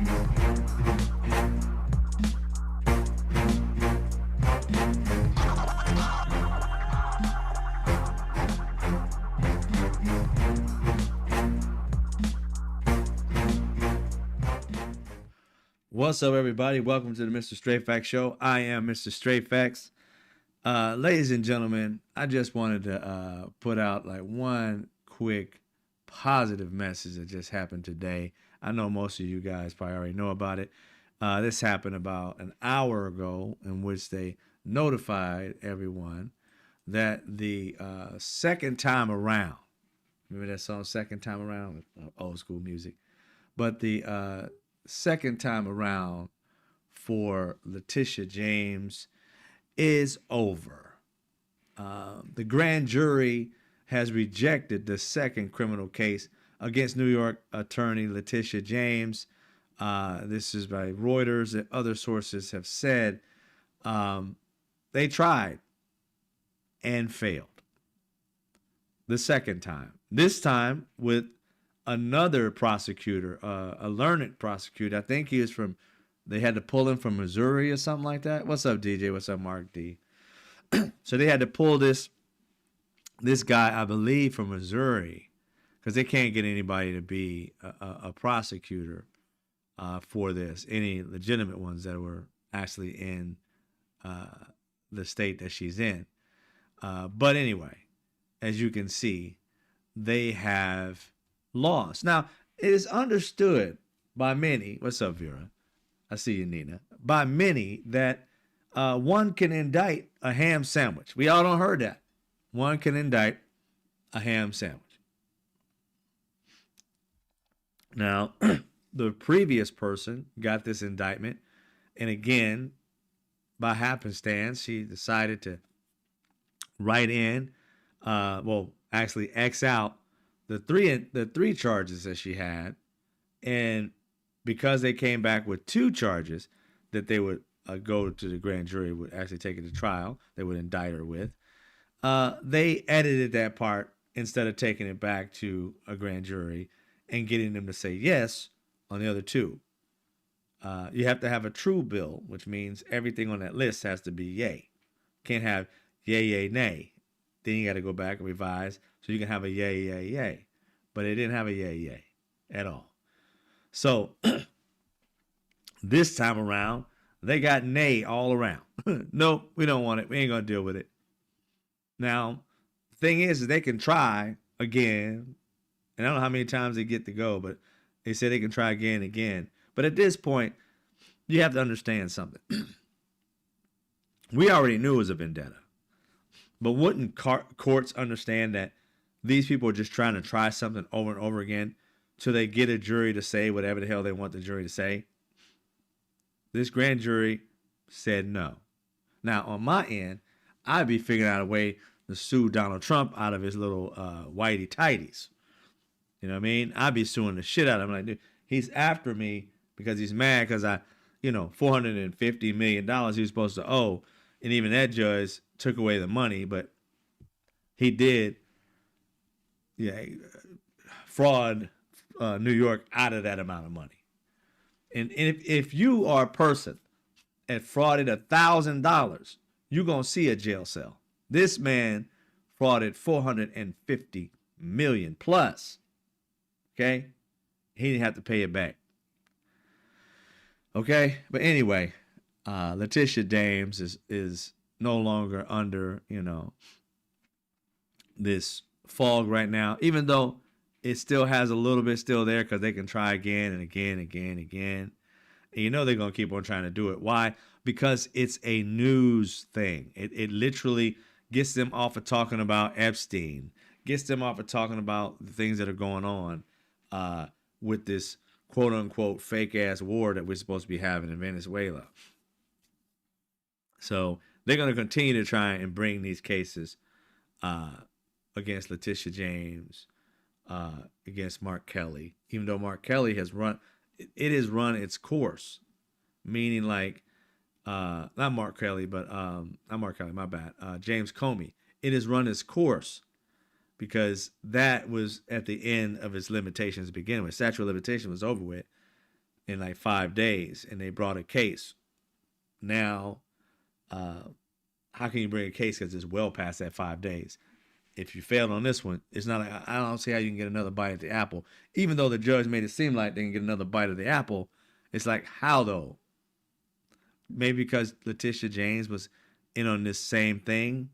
What's up, everybody? Welcome to the Mr. Straight Facts Show. I am Mr. Straight Facts. Ladies and gentlemen, I just wanted to put out like one quick positive message that just happened today. I know most of you guys probably already know about it. This happened about an hour ago, in which they notified everyone that the second time around, remember that song, Second Time Around? Old school music. But the second time around for Letitia James is over. The grand jury has rejected the second criminal case against New York attorney Letitia James. This is by Reuters and other sources have said they tried and failed the second time. This time with another prosecutor, a learned prosecutor. I think he was from, they had to pull him from Missouri or something like that. What's up, DJ? What's up, Mark D? So they had to pull this guy, I believe, from Missouri, because they can't get anybody to be a prosecutor for this, any legitimate ones that were actually in the state that she's in. But anyway, as you can see, they have lost. Now, it is understood by many, what's up, Vera? I see you, Nina. By many that one can indict a ham sandwich. We all don't heard that. One can indict a ham sandwich. Now, the previous person got this indictment, and again, by happenstance, she decided to write in, actually X out the three charges that she had, and because they came back with two charges that they would go to the grand jury, would actually take it to trial, they would indict her with, they edited that part instead of taking it back to a grand jury and getting them to say yes on the other two. You have to have a true bill, which means everything on that list has to be yay. Can't have yay, yay, nay. Then you got to go back and revise so you can have a yay, yay, yay. But it didn't have a yay, yay at all. So this time around, they got nay all around. No, we don't want it. We ain't going to deal with it. Now, the thing is they can try again. And I don't know how many times they get to go, but they say they can try again and again. But at this point, you have to understand something. We already knew it was a vendetta. But wouldn't courts understand that these people are just trying to try something over and over again till they get a jury to say whatever the hell they want the jury to say? This grand jury said no. Now, on my end, I'd be figuring out a way to sue Donald Trump out of his little whitey tighties. You know what I mean? I'd be suing the shit out of him. Like, dude, he's after me because he's mad because $450 million he was supposed to owe. And even that judge took away the money, but he did fraud New York out of that amount of money. And if you are a person that frauded $1,000, you're going to see a jail cell. This man frauded $450 million plus. Okay? He didn't have to pay it back. Okay? But anyway, Letitia James is no longer under, this fog right now, even though it still has a little bit still there because they can try again and again and again and again. And they're going to keep on trying to do it. Why? Because it's a news thing. It literally gets them off of talking about Epstein, gets them off of talking about the things that are going on with this quote unquote fake ass war that we're supposed to be having in Venezuela. So they're going to continue to try and bring these cases against Letitia James, against Mark Kelly, even though Mark Kelly has run its course, meaning like, not Mark Kelly, but not Mark Kelly, my bad, James Comey. It has run its course because that was at the end of its limitations to begin with. Statute of limitation was over with. in like 5 days, and they brought a case. Now, how can you bring a case because it's well past that 5 days? If you failed on this one, it's not. I don't see how you can get another bite at the apple. Even though the judge made it seem like they can get another bite of the apple, it's like, how though? Maybe because Letitia James was in on this same thing,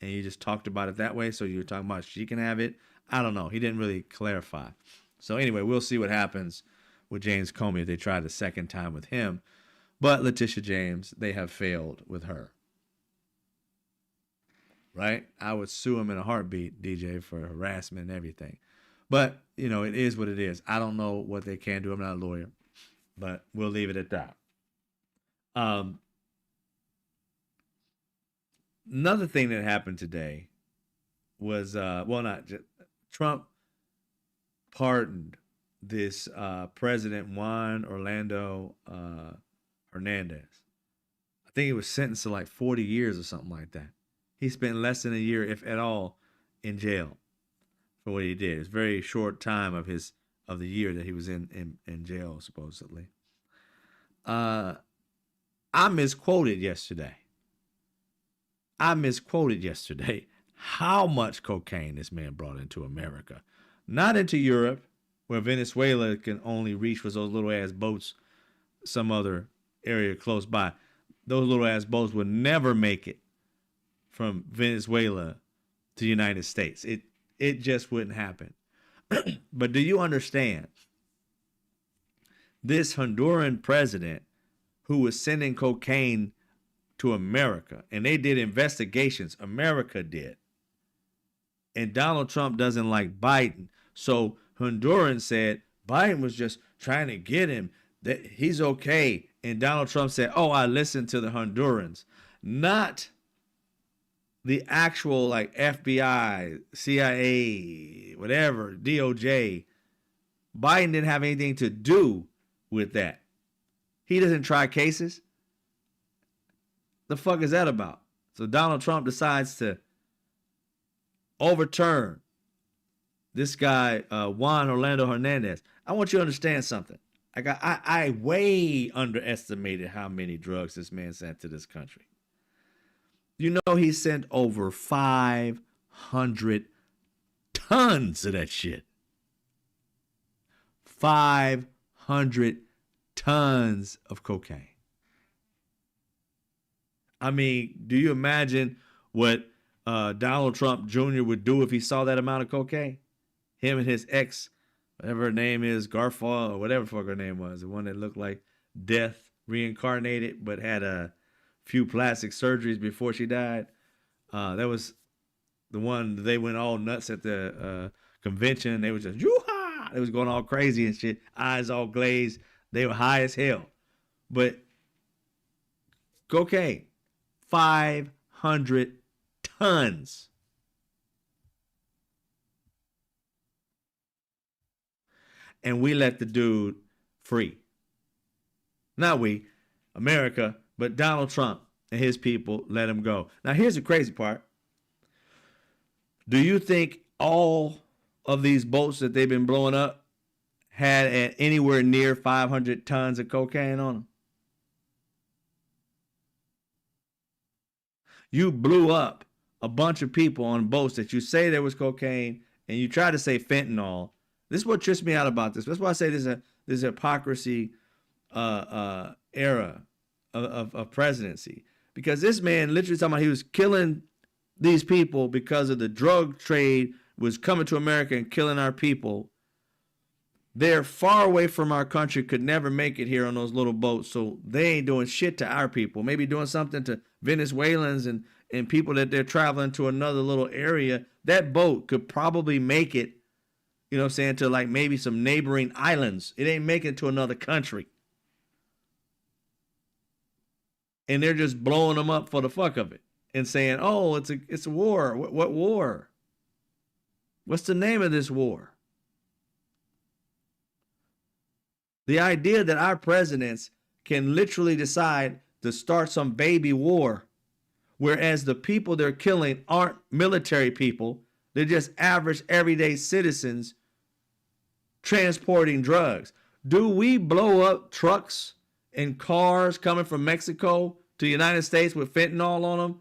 and you just talked about it that way. So you were talking about she can have it. I don't know. He didn't really clarify. So anyway, we'll see what happens with James Comey if they try the second time with him. But Letitia James, they have failed with her. Right? I would sue him in a heartbeat, DJ, for harassment and everything. But, you know, it is what it is. I don't know what they can do. I'm not a lawyer. But we'll leave it at that. Another thing that happened today was, Trump pardoned this President Juan Orlando Hernandez. I think he was sentenced to like 40 years or something like that. He spent less than a year, if at all, in jail for what he did. It's a very short time of the year that he was in jail, supposedly. I misquoted yesterday how much cocaine this man brought into America. Not into Europe, where Venezuela can only reach with those little ass boats some other area close by. Those little ass boats would never make it from Venezuela to the United States. It just wouldn't happen. But do you understand? This Honduran president who was sending cocaine to America, and they did investigations, America did. And Donald Trump doesn't like Biden. So Honduran said Biden was just trying to get him, that he's okay. And Donald Trump said, oh, I listened to the Hondurans. Not the actual like FBI, CIA, whatever, DOJ. Biden didn't have anything to do with that. He doesn't try cases. The fuck is that about? So Donald Trump decides to overturn this guy, Juan Orlando Hernandez. I want you to understand something. I way underestimated how many drugs this man sent to this country. You know, he sent over 500 tons of that shit. 500 tons of cocaine. I mean, do you imagine what Donald Trump Jr. would do if he saw that amount of cocaine? Him and his ex, whatever her name is, Garfa, or whatever fuck her name was, the one that looked like death reincarnated but had a few plastic surgeries before she died. That was the one they went all nuts at the convention. They was just yoo-ha! They was going all crazy and shit, eyes all glazed. They were high as hell. But cocaine, 500 tons. And we let the dude free. Not we, America, but Donald Trump and his people let him go. Now, here's the crazy part. Do you think all of these boats that they've been blowing up had anywhere near 500 tons of cocaine on them? You blew up a bunch of people on boats that you say there was cocaine, and you try to say fentanyl. This is what trips me out about this. That's why I say this is a hypocrisy era of presidency. Because this man literally talking about he was killing these people because of the drug trade was coming to America and killing our people. They're far away from our country, could never make it here on those little boats, so they ain't doing shit to our people. Maybe doing something to Venezuelans and people that they're traveling to another little area. That boat could probably make it, you know what I'm saying, to like maybe some neighboring islands. It ain't making it to another country. And they're just blowing them up for the fuck of it and saying, oh, it's a war. What war? What's the name of this war? The idea that our presidents can literally decide to start some baby war, whereas the people they're killing aren't military people. They're just average, everyday citizens transporting drugs. Do we blow up trucks and cars coming from Mexico to the United States with fentanyl on them?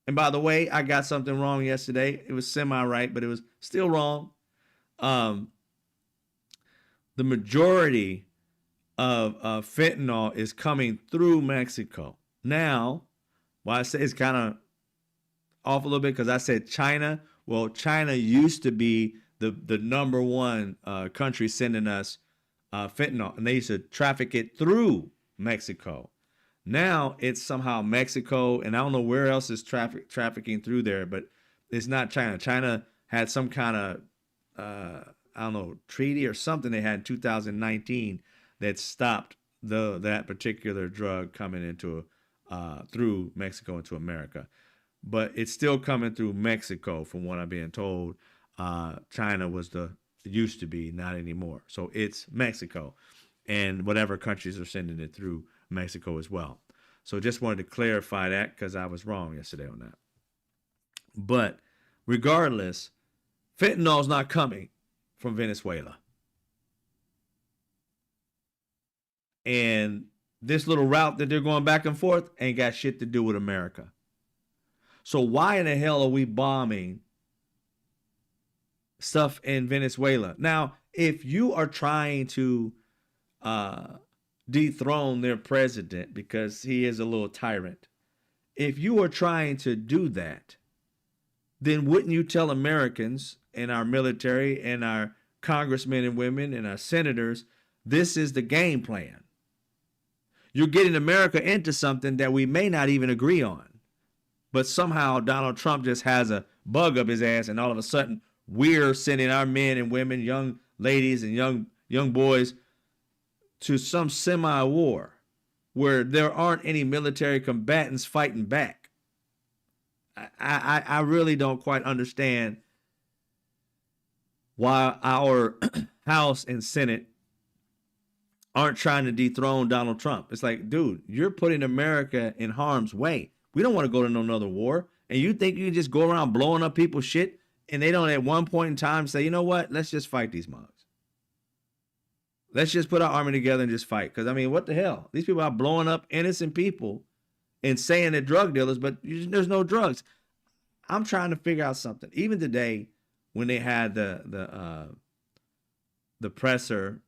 And by the way, I got something wrong yesterday. It was semi-right, but it was still wrong. Um, the majority of fentanyl is coming through Mexico. Now, why I say it's kind of off a little bit because I said China. Well, China used to be the number one country sending us fentanyl, and they used to traffic it through Mexico. Now it's somehow Mexico, and I don't know where else is trafficking through there, but it's not China. China had some kind of I don't know, treaty or something they had in 2019 that stopped that particular drug coming into through Mexico into America. But it's still coming through Mexico, from what I'm being told. China used to be, not anymore. So it's Mexico, and whatever countries are sending it through Mexico as well. So just wanted to clarify that because I was wrong yesterday on that. But regardless, fentanyl's not coming from Venezuela. And this little route that they're going back and forth ain't got shit to do with America. So why in the hell are we bombing stuff in Venezuela? Now, if you are trying to dethrone their president because he is a little tyrant, if you are trying to do that, then wouldn't you tell Americans and our military and our congressmen and women and our senators, this is the game plan? You're getting America into something that we may not even agree on. But somehow Donald Trump just has a bug up his ass, and all of a sudden we're sending our men and women, young ladies and young boys to some semi-war where there aren't any military combatants fighting back. I really don't quite understand why our House and Senate aren't trying to dethrone Donald Trump. It's like, dude, you're putting America in harm's way. We don't want to go to no another war. And you think you can just go around blowing up people's shit and they don't at one point in time say, you know what, let's just fight these mugs. Let's just put our army together and just fight. Because, I mean, what the hell? These people are blowing up innocent people and saying they're drug dealers, but there's no drugs. I'm trying to figure out something. Even today, when they had the presser,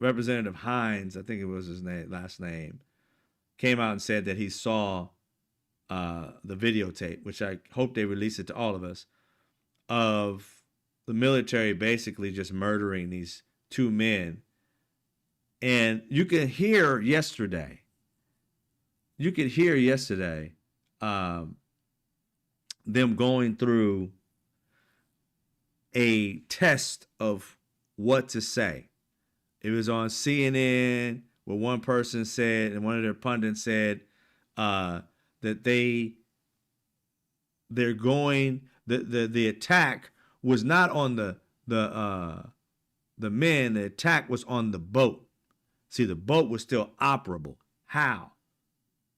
Representative Hines, I think it was his last name, came out and said that he saw the videotape, which I hope they release it to all of us, of the military basically just murdering these two men. And you could hear yesterday, them going through a test of what to say. It was on CNN where one person said, and one of their pundits said, that they're going, the attack was not on the men. The attack was on the boat. See, the boat was still operable. How?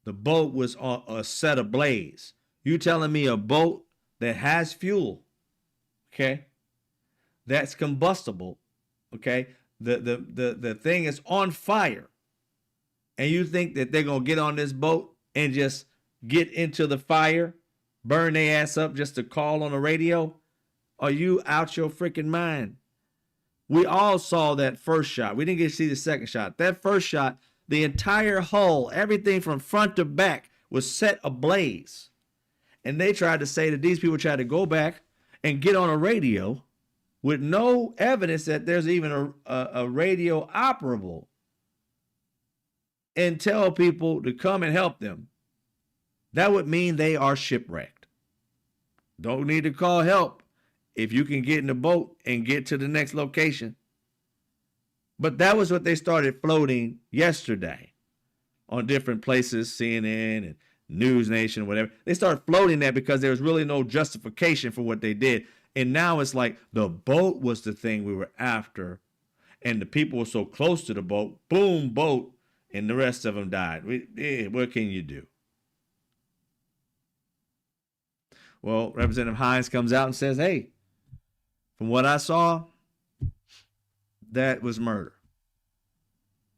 The boat was on a set ablaze. You telling me a boat that has fuel, okay, that's combustible, okay, the thing is on fire, and you think that they're gonna get on this boat and just get into the fire, burn their ass up just to call on the radio? Are you out your freaking mind? We all saw that first shot. We didn't get to see the second shot. That first shot, the entire hull, everything from front to back was set ablaze. And they tried to say that these people tried to go back and get on a radio with no evidence that there's even a radio operable, and tell people to come and help them. That would mean they are shipwrecked. Don't need to call help if you can get in the boat and get to the next location. But that was what they started floating yesterday on different places, CNN and News Nation, whatever. They started floating that because there was really no justification for what they did. And now it's like the boat was the thing we were after, and the people were so close to the boat, boom, boat, and the rest of them died. What can you do? Well, Representative Hines comes out and says, hey, from what I saw, that was murder.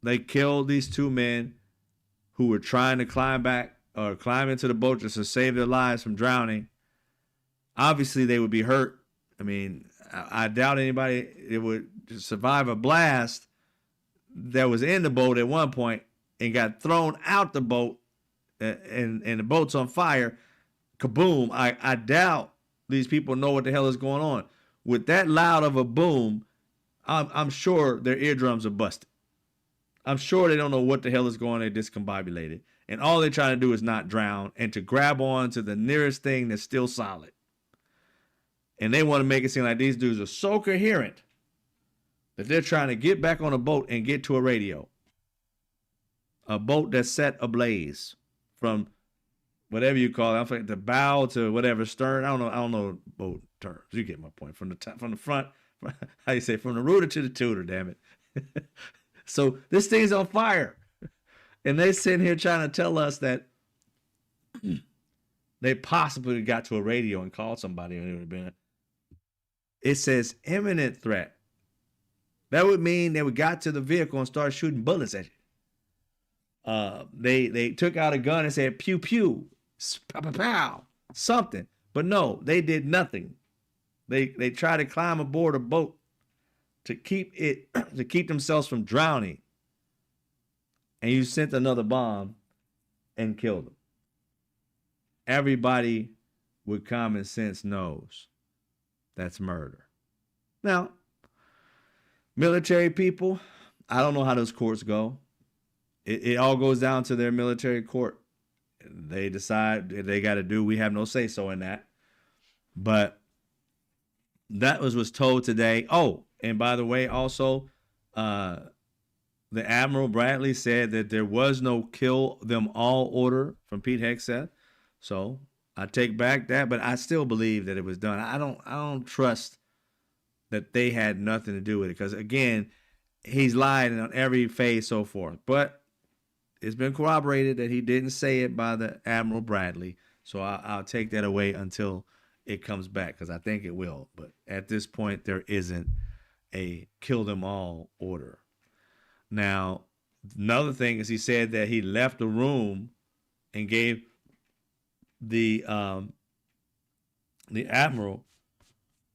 they killed these two men who were trying to climb back or climb into the boat just to save their lives from drowning. Obviously, they would be hurt. I mean, I doubt anybody it would survive a blast that was in the boat at one point and got thrown out the boat, and the boat's on fire. Kaboom! I doubt these people know what the hell is going on. With that loud of a boom, I'm sure their eardrums are busted. I'm sure they don't know what the hell is going on. They're discombobulated. And all they're trying to do is not drown and to grab on to the nearest thing that's still solid. And they want to make it seem like these dudes are so coherent that they're trying to get back on a boat and get to a radio. A boat that's set ablaze from whatever you call it. I'm like the bow to whatever stern. I don't know boat terms. You get my point. From the top, from the front, how you say, from the rudder to the tutor, damn it. So this thing's on fire. And they sitting here trying to tell us that they possibly got to a radio and called somebody and it would have been. It says imminent threat. That would mean they would got to the vehicle and started shooting bullets at you. They took out a gun and said pew pew, pow pow pow, something. But no, they did nothing. They tried to climb aboard a boat to keep themselves from drowning. And you sent another bomb and killed them. Everybody with common sense knows that's murder. Now, military people, I don't know how those courts go. It all goes down to their military court. They decide what they got to do. We have no say so in that. But that was told today. Oh, and by the way, also, the Admiral Bradley said that there was no kill them all order from Pete Hegseth. So I take back that, but I still believe that it was done. I don't trust that they had nothing to do with it because, again, he's lied on every phase so forth. But it's been corroborated that he didn't say it by the Admiral Bradley. So I'll take that away until it comes back because I think it will. But at this point, there isn't a kill them all order. Now, another thing is he said that he left the room and gave the Admiral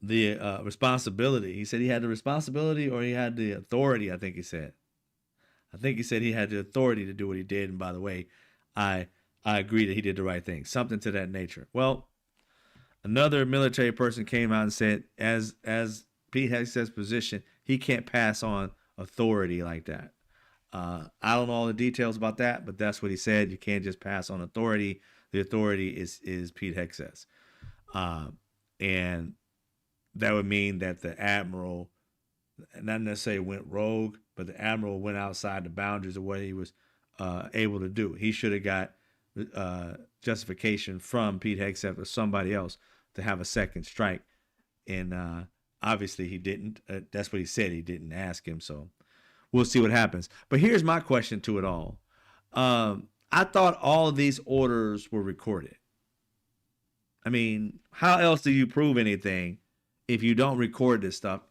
the responsibility. He said he had the responsibility or he had the authority, I think he said. I think he said he had the authority to do what he did. And by the way, I agree that he did the right thing. Something to that nature. Well, another military person came out and said, as Pete Hegseth's position, he can't pass on authority like that. I don't know all the details about that, but that's what he said. You can't just pass on authority. The authority is Pete Hegseth's. And that would mean that the Admiral not necessarily went rogue, but the Admiral went outside the boundaries of what he was able to do. He should have got justification from Pete Hegseth or somebody else to have a second strike. And obviously he didn't. That's what he said. He didn't ask him. So we'll see what happens. But here's my question to it all. I thought all of these orders were recorded. I mean, how else do you prove anything if you don't record this stuff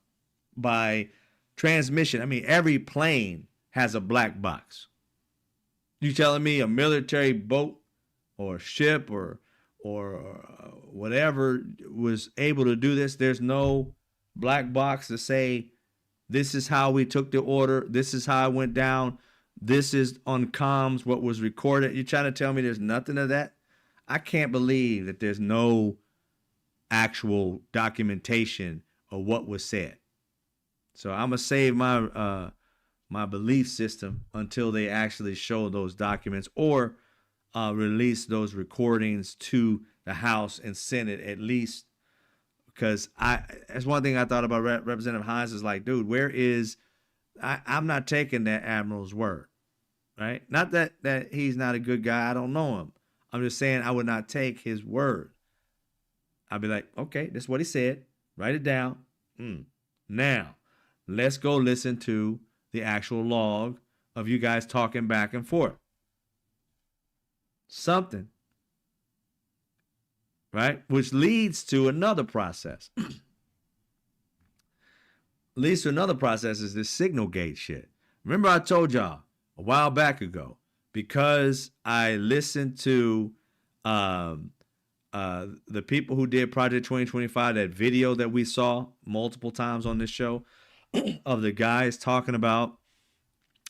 by transmission? I mean, every plane has a black box. You telling me a military boat or ship or whatever was able to do this? There's no black box to say, this is how we took the order. This is how it went down. This is on comms what was recorded. You're trying to tell me there's nothing of that? I can't believe that there's no actual documentation of what was said. So I'm gonna save my my belief system until they actually show those documents or release those recordings to the House and Senate at least. Because that's one thing I thought about Representative Hines is like, dude, where is, I'm not taking that Admiral's word, right? Not that he's not a good guy. I don't know him. I'm just saying I would not take his word. I'd be like, okay, this is what he said. Write it down. Now, let's go listen to the actual log of you guys talking back and forth. Something. Right? Which leads to another process. Leads to another process is this signal gate shit. Remember I told y'all, a while back ago, because I listened to um, the people who did Project 2025, that video that we saw multiple times on this show of the guys talking about,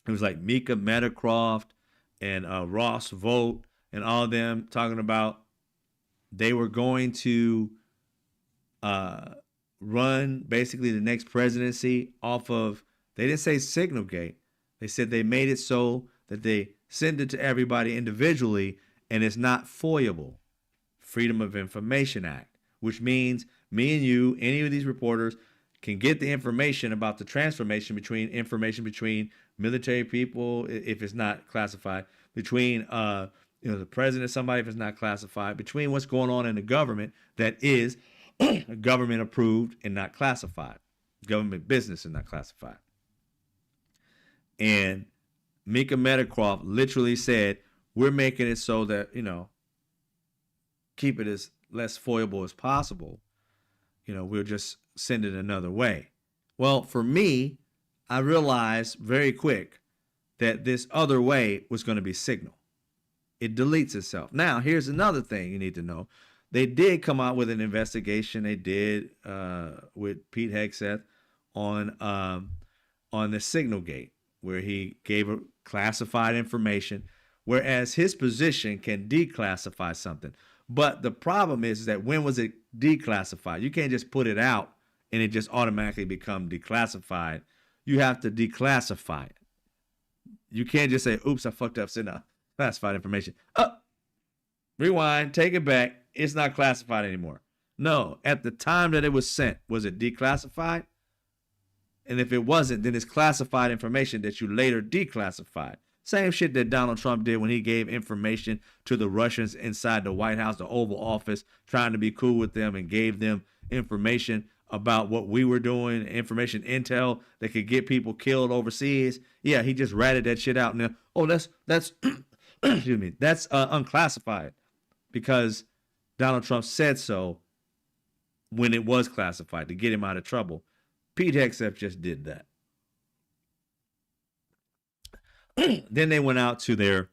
it was like Mika Metacroft and Ross Vogt and all of them talking about they were going to uh, run basically the next presidency off of, they didn't say Signalgate. They said they made it so that they send it to everybody individually and it's not foiable. Freedom of Information Act, which means me and you, any of these reporters, can get the information about the transformation between information between military people, if it's not classified, between the president, somebody, if it's not classified, between what's going on in the government that is government approved and not classified, government business and not classified. And Mika Metacroft literally said, we're making it so that, keep it as less foible as possible. We'll just send it another way. Well, for me, I realized very quick that this other way was going to be Signal. It deletes itself. Now, here's another thing you need to know. They did come out with an investigation. They did with Pete Hegseth on the Signalgate, where he gave classified information, whereas his position can declassify something. But the problem is that when was it declassified? You can't just put it out and it just automatically become declassified. You have to declassify it. You can't just say, oops, I fucked up, send out classified information. Rewind, take it back. It's not classified anymore. No, at the time that it was sent, was it declassified? And if it wasn't, then it's classified information that you later declassified. Same shit that Donald Trump did when he gave information to the Russians inside the White House, the Oval Office, trying to be cool with them, and gave them information about what we were doing, information, intel that could get people killed overseas. Yeah, he just ratted that shit out. And that's excuse me, that's unclassified because Donald Trump said so when it was classified to get him out of trouble. Pete Hegseth just did that. Then they went out to their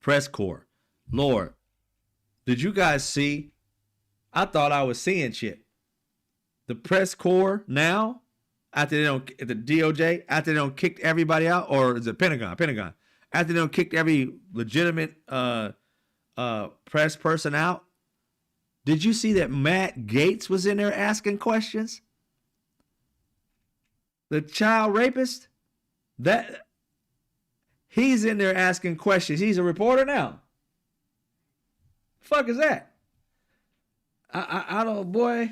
press corps. Lord, did you guys see? I thought I was seeing shit. The press corps now, after they don't, the DOJ, after they don't kicked everybody out, or is it Pentagon, after they don't kicked every legitimate press person out, did you see that Matt Gaetz was in there asking questions? The child rapist, that he's in there asking questions. He's a reporter now. Fuck is that? I don't, boy.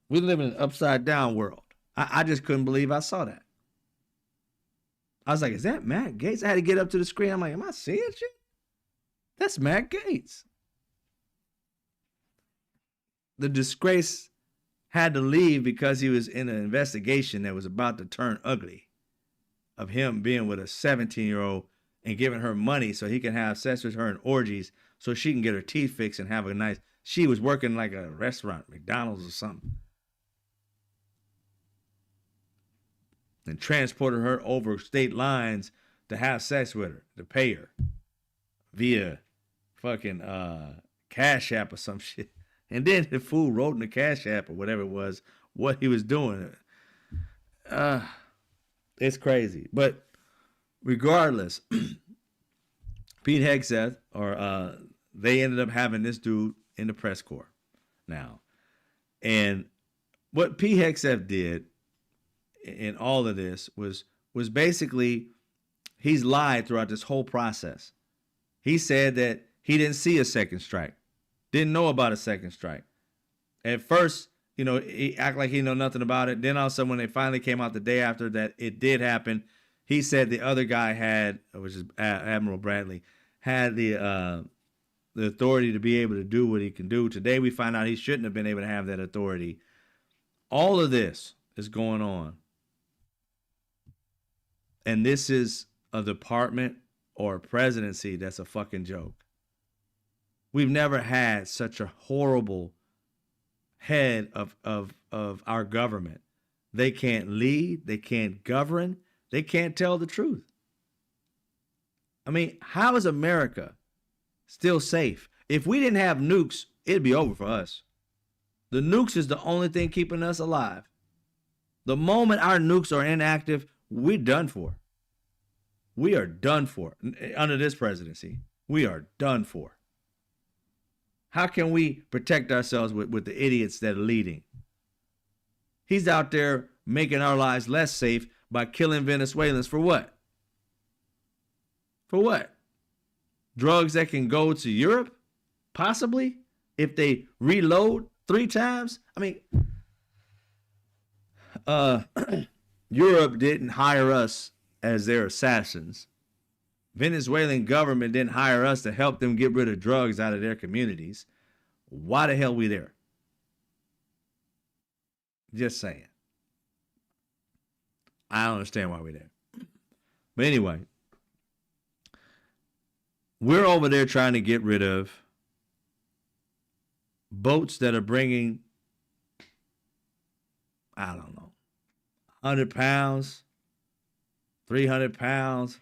We live in an upside down world. I just couldn't believe I saw that. I was like, is that Matt Gaetz? I had to get up to the screen. I'm like, am I seeing shit? That's Matt Gaetz. The disgrace had to leave because he was in an investigation that was about to turn ugly, of him being with a 17-year-old and giving her money so he can have sex with her in orgies so she can get her teeth fixed and have a nice, she was working like a restaurant, McDonald's or something, and transported her over state lines to have sex with her, to pay her via fucking Cash App or some shit. And then the fool wrote in the Cash App or whatever it was what he was doing. It's crazy. But regardless, Pete Hegseth, or they ended up having this dude in the press corps now. And what Pete Hegseth did in all of this was basically, he's lied throughout this whole process. He said that he didn't see a second strike, didn't know about a second strike. At first, he act like he know nothing about it. Then all of a sudden, when they finally came out the day after that it did happen, he said the other guy had, which is Admiral Bradley, had the authority to be able to do what he can do. Today we find out he shouldn't have been able to have that authority. All of this is going on. And this is a department or a presidency that's a fucking joke. We've never had such a horrible head of our government They can't lead. They can't govern. They can't tell the truth. I mean, how is America still safe? If we didn't have nukes, it'd be over for us. The nukes is the only thing keeping us alive. The moment our nukes are inactive, we're done for. We are done for. Under this presidency, we are done for. How can we protect ourselves with the idiots that are leading? He's out there making our lives less safe by killing Venezuelans for what? For what? Drugs that can go to Europe? Possibly? If they reload 3 times? I mean, Europe didn't hire us as their assassins. Venezuelan government didn't hire us to help them get rid of drugs out of their communities. Why the hell we there? Just saying. I don't understand why we're there. But anyway, we're over there trying to get rid of boats that are bringing, I don't know, 100 pounds, 300 pounds,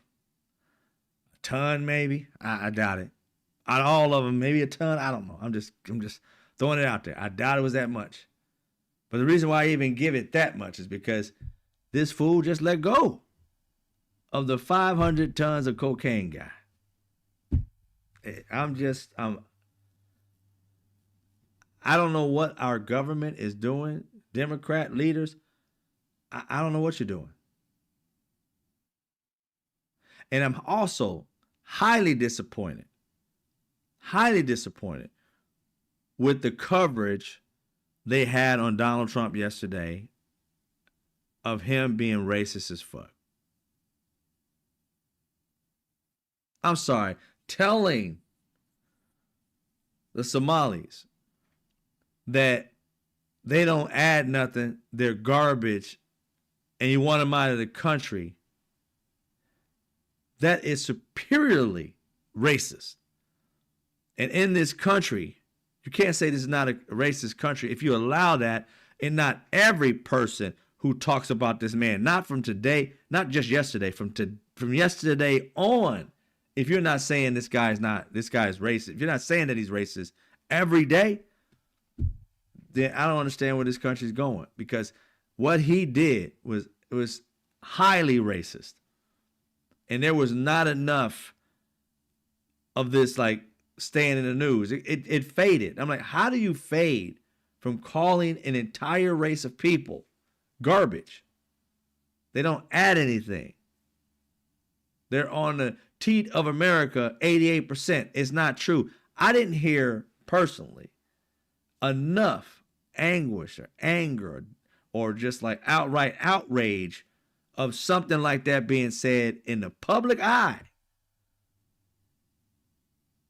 a ton maybe. I doubt it. Out of all of them, maybe a ton. I don't know. I'm just throwing it out there. I doubt it was that much. But the reason why I even give it that much is because this fool just let go of the 500 tons of cocaine guy. I don't know what our government is doing. Democrat leaders, I don't know what you're doing. And I'm also highly disappointed with the coverage they had on Donald Trump yesterday of him being racist as fuck. I'm sorry, telling the Somalis that they don't add nothing, they're garbage, and you want them out of the country, that is superiorly racist. And in this country, you can't say this is not a racist country if you allow that, and not every person who talks about this man, not from today, not just yesterday, from yesterday on. If you're not saying this guy is racist, if you're not saying that he's racist every day, then I don't understand where this country's going, because what he did was highly racist. And there was not enough of this like staying in the news. It faded. I'm like, how do you fade from calling an entire race of people garbage? They don't add anything. They're on the teat of America 88%. It's not true. I didn't hear personally enough anguish or anger or just like outright outrage of something like that being said in the public eye.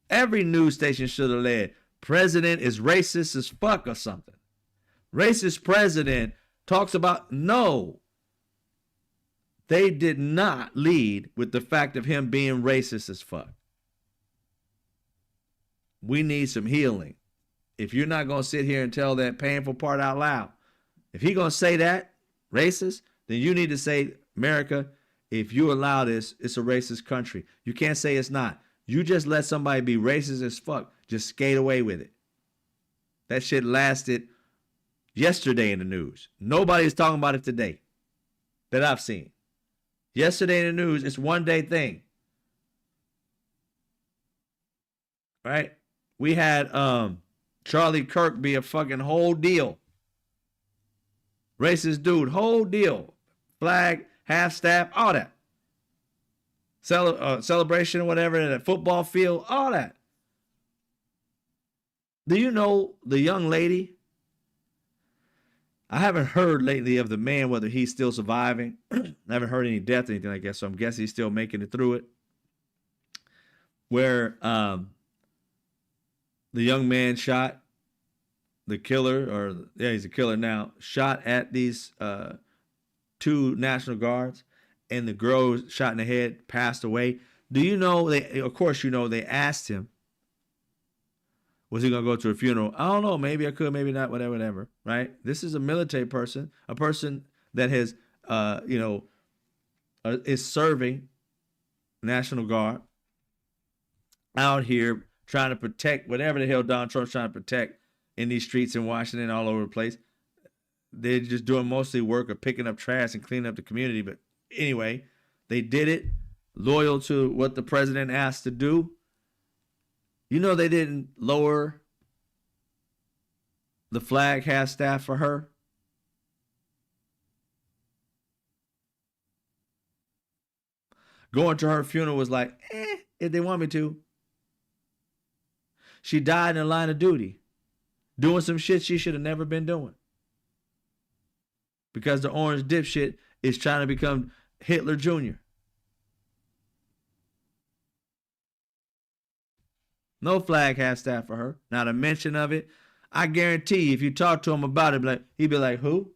Every news station should have led, president is racist as fuck or something. Racist president talks about, no. They did not lead with the fact of him being racist as fuck. We need some healing. If you're not going to sit here and tell that painful part out loud, if he's going to say that, racist, then you need to say, America, if you allow this, it's a racist country. You can't say it's not. You just let somebody be racist as fuck. Just skate away with it. That shit lasted yesterday in the news. Nobody's talking about it today that I've seen. Yesterday in the news, it's one day thing. Right? We had Charlie Kirk be a fucking whole deal. Racist dude, whole deal. Flag, half staff, all that. Celebration or whatever at a football field, all that. Do you know the young lady? I haven't heard lately of the man, whether he's still surviving. I haven't heard any death or anything like that, so I'm guessing he's still making it through it. Where the young man shot the killer, or yeah, he's a killer now, shot at these 2 National Guards, and the girl shot in the head passed away. Do you know, of course you know, they asked him, was he going to go to a funeral? I don't know. Maybe I could, maybe not, whatever, right? This is a military person, a person that has, you know, is serving National Guard out here trying to protect whatever the hell Donald Trump's trying to protect in these streets in Washington, all over the place. They're just doing mostly work of picking up trash and cleaning up the community. But anyway, they did it, loyal to what the president asked to do. You know, they didn't lower the flag half staff for her. Going to her funeral was like, if they want me to. She died in the line of duty, doing some shit she should have never been doing. Because the orange dipshit is trying to become Hitler Jr. No flag half staff for her. Not a mention of it. I guarantee you, if you talk to him about it, he'd be like, who?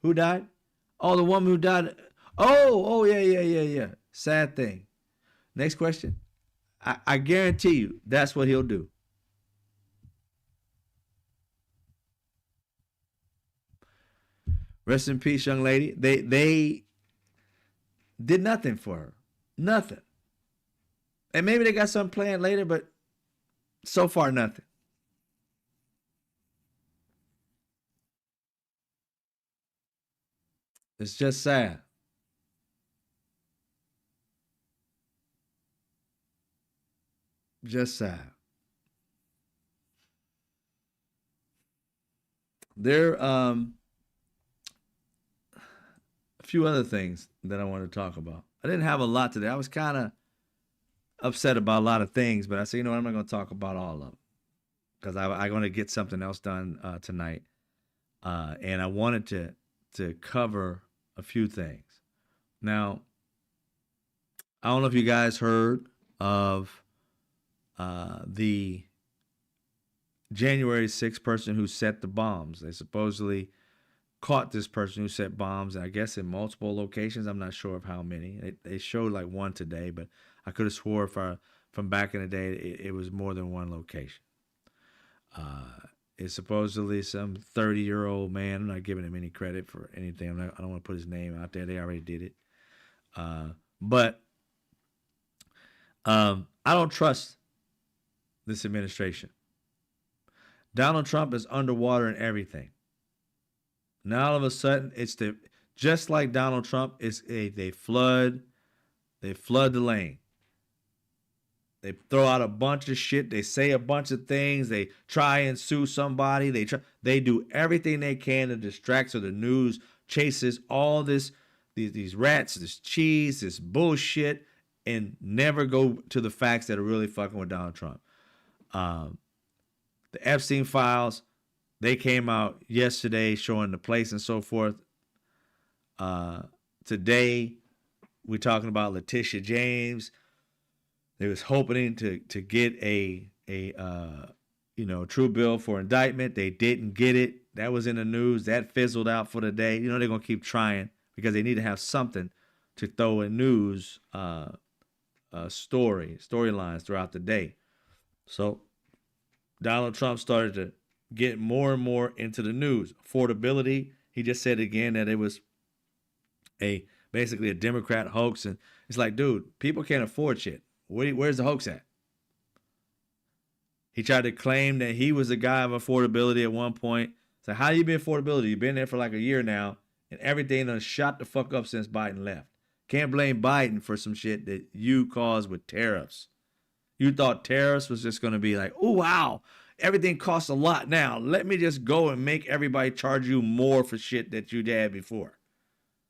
Who died? Oh, the woman who died. Oh, yeah. Sad thing. Next question. I guarantee you that's what he'll do. Rest in peace, young lady. They did nothing for her. Nothing. And maybe they got something planned later, but so far, nothing. It's just sad. Just sad. There a few other things that I want to talk about. I didn't have a lot today. I was kind of upset about a lot of things, but I said, you know what, I'm not going to talk about all of them because I'm going to get something else done tonight, and I wanted to cover a few things. Now, I don't know if you guys heard of the January 6th person who set the bombs. They supposedly caught this person who set bombs, I guess in multiple locations. I'm not sure of how many. They showed like one today, but I could have swore from back in the day it was more than one location. It's supposedly some 30-year-old man. I'm not giving him any credit for anything. I don't want to put his name out there. They already did it. But I don't trust this administration. Donald Trump is underwater in everything. Now all of a sudden, just like Donald Trump, they flood the lane. They throw out a bunch of shit. They say a bunch of things. They try and sue somebody. They do everything they can to distract, so the news chases all these rats, this cheese, this bullshit, and never go to the facts that are really fucking with Donald Trump. The Epstein files, they came out yesterday showing the place and so forth. Today, we're talking about Letitia James. They was hoping to get a true bill for indictment. They didn't get it. That was in the news. That fizzled out for the day. You know they're gonna keep trying because they need to have something to throw in news storylines throughout the day. So Donald Trump started to get more and more into the news. Affordability. He just said again that it was basically a Democrat hoax, and it's like, dude, people can't afford shit. Where's the hoax at? He tried to claim that he was the guy of affordability at one point. So how you been affordability? You've been there for like a year now, and everything done shot the fuck up since Biden left. Can't blame Biden for some shit that you caused with tariffs. You thought tariffs was just going to be like, oh, wow, everything costs a lot now. Let me just go and make everybody charge you more for shit that you had before.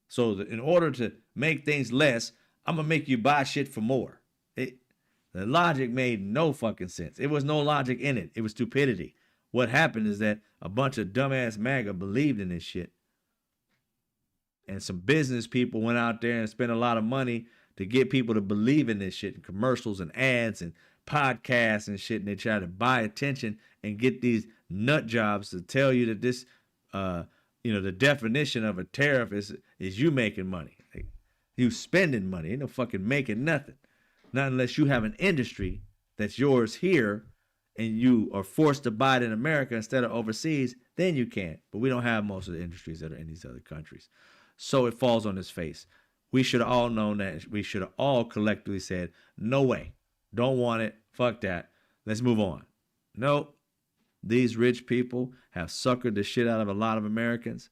So in order to make things less, I'm going to make you buy shit for more. The logic made no fucking sense. It was no logic in it. It was stupidity. What happened is that a bunch of dumbass MAGA believed in this shit. And some business people went out there and spent a lot of money to get people to believe in this shit, and commercials and ads and podcasts and shit. And they try to buy attention and get these nut jobs to tell you that this, the definition of a tariff is you making money. Like, you spending money. Ain't no fucking making nothing. Not unless you have an industry that's yours here and you are forced to buy it in America instead of overseas, then you can't. But we don't have most of the industries that are in these other countries. So it falls on his face. We should have all known that. We should have all collectively said, no way. Don't want it. Fuck that. Let's move on. Nope. These rich people have suckered the shit out of a lot of Americans.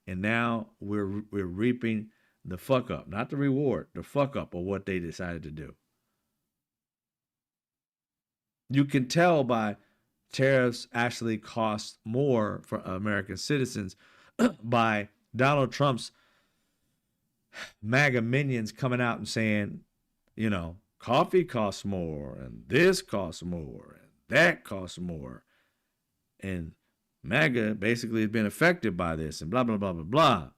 And now we're reaping the fuck up, not the reward, the fuck up of what they decided to do. You can tell by tariffs actually cost more for American citizens by Donald Trump's MAGA minions coming out and saying, you know, coffee costs more and this costs more and that costs more. And MAGA basically has been affected by this and blah, blah, blah, blah, blah.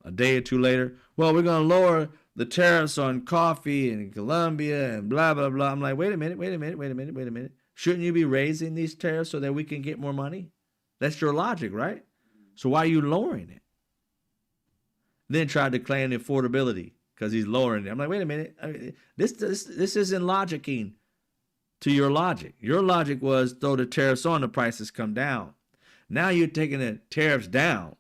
A day or two later, well, we're going to lower the tariffs on coffee in Colombia and blah, blah, blah. I'm like, wait a minute. Shouldn't you be raising these tariffs so that we can get more money? That's your logic, right? So why are you lowering it? Then tried to claim the affordability because he's lowering it. I'm like, wait a minute. I mean, this isn't logicking to your logic. Your logic was throw the tariffs on, the prices come down. Now you're taking the tariffs down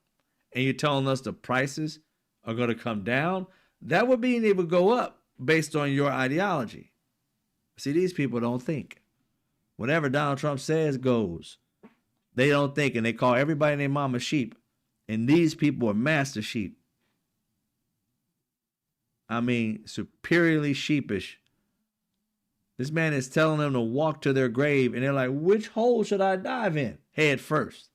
and you're telling us the prices are going to come down. That would mean they would go up based on your ideology. See, these people don't think. Whatever Donald Trump says goes. They don't think, and they call everybody and their mama sheep. And these people are master sheep. I mean, superiorly sheepish. This man is telling them to walk to their grave, and they're like, which hole should I dive in? Head first.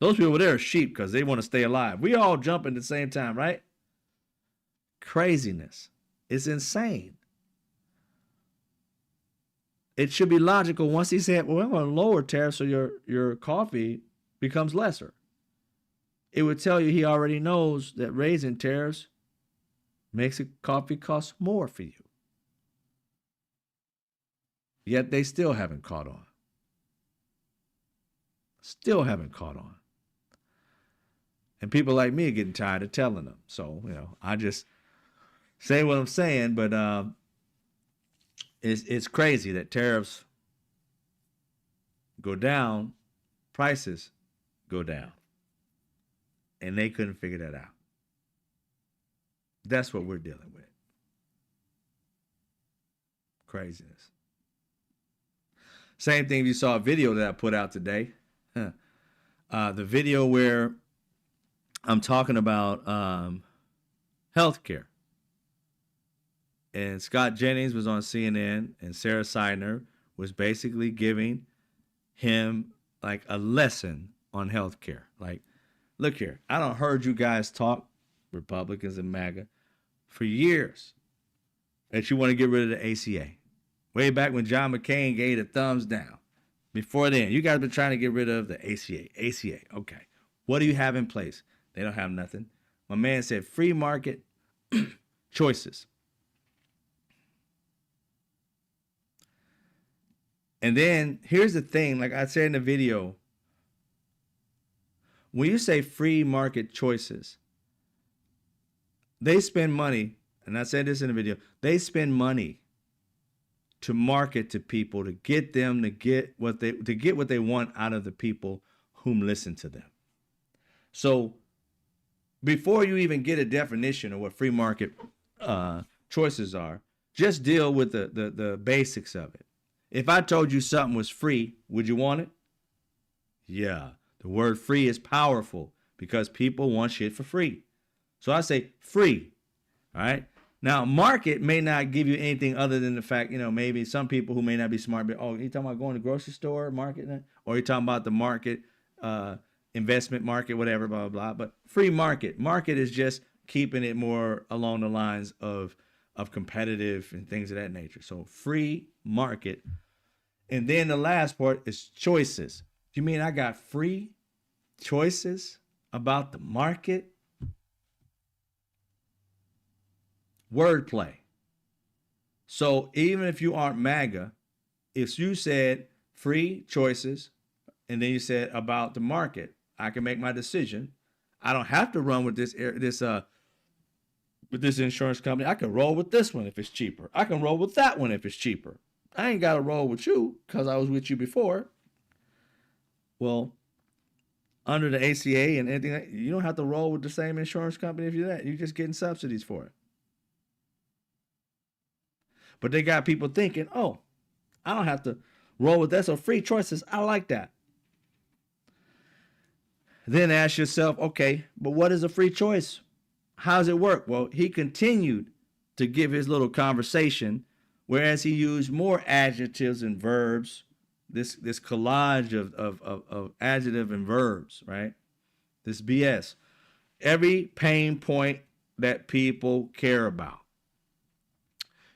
Those people there are sheep because they want to stay alive. We all jump at the same time, right? Craziness. It's insane. It should be logical once he said, well, I'm going to lower tariffs so your coffee becomes lesser. It would tell you he already knows that raising tariffs makes a coffee cost more for you. Yet they still haven't caught on. Still haven't caught on. And people like me are getting tired of telling them. So, you know, I just say what I'm saying, but it's crazy that tariffs go down, prices go down. And they couldn't figure that out. That's what we're dealing with. Craziness. Same thing if you saw a video that I put out today. The video where I'm talking about healthcare. And Scott Jennings was on CNN, and Sarah Seidner was basically giving him like a lesson on healthcare. Like, look here, I don't heard you guys talk, Republicans and MAGA, for years that you want to get rid of the ACA. Way back when John McCain gave the thumbs down. Before then, you guys have been trying to get rid of the ACA. ACA, okay. What do you have in place? They don't have nothing. My man said free market choices. And then here's the thing, like I said in the video, when you say free market choices, they spend money, and I said this in the video, they spend money to market to people to get them to get what they want out of the people whom listen to them. So before you even get a definition of what free market choices are, just deal with the basics of it. If I told you something was free, would you want it? Yeah. The word free is powerful because people want shit for free. So I say free. All right. Now, market may not give you anything other than the fact, you know, maybe some people who may not be smart, but, oh, you talking about going to the grocery store, market, or you talking about the market, investment market, whatever, blah, blah, blah. But free market. Market is just keeping it more along the lines of competitive and things of that nature. So free market. And then the last part is choices. You mean I got free choices about the market? Wordplay. So even if you aren't MAGA, if you said free choices and then you said about the market, I can make my decision. I don't have to run with this insurance company. I can roll with this one if it's cheaper. I can roll with that one if it's cheaper. I ain't got to roll with you because I was with you before. Well, under the ACA and anything. You don't have to roll with the same insurance company if you're that. You're just getting subsidies for it. But they got people thinking, oh, I don't have to roll with that. So free choices, I like that. Then ask yourself, okay, but what is a free choice? How does it work? Well, he continued to give his little conversation, whereas he used more adjectives and verbs, this collage of adjective and verbs, right? This BS. Every pain point that people care about.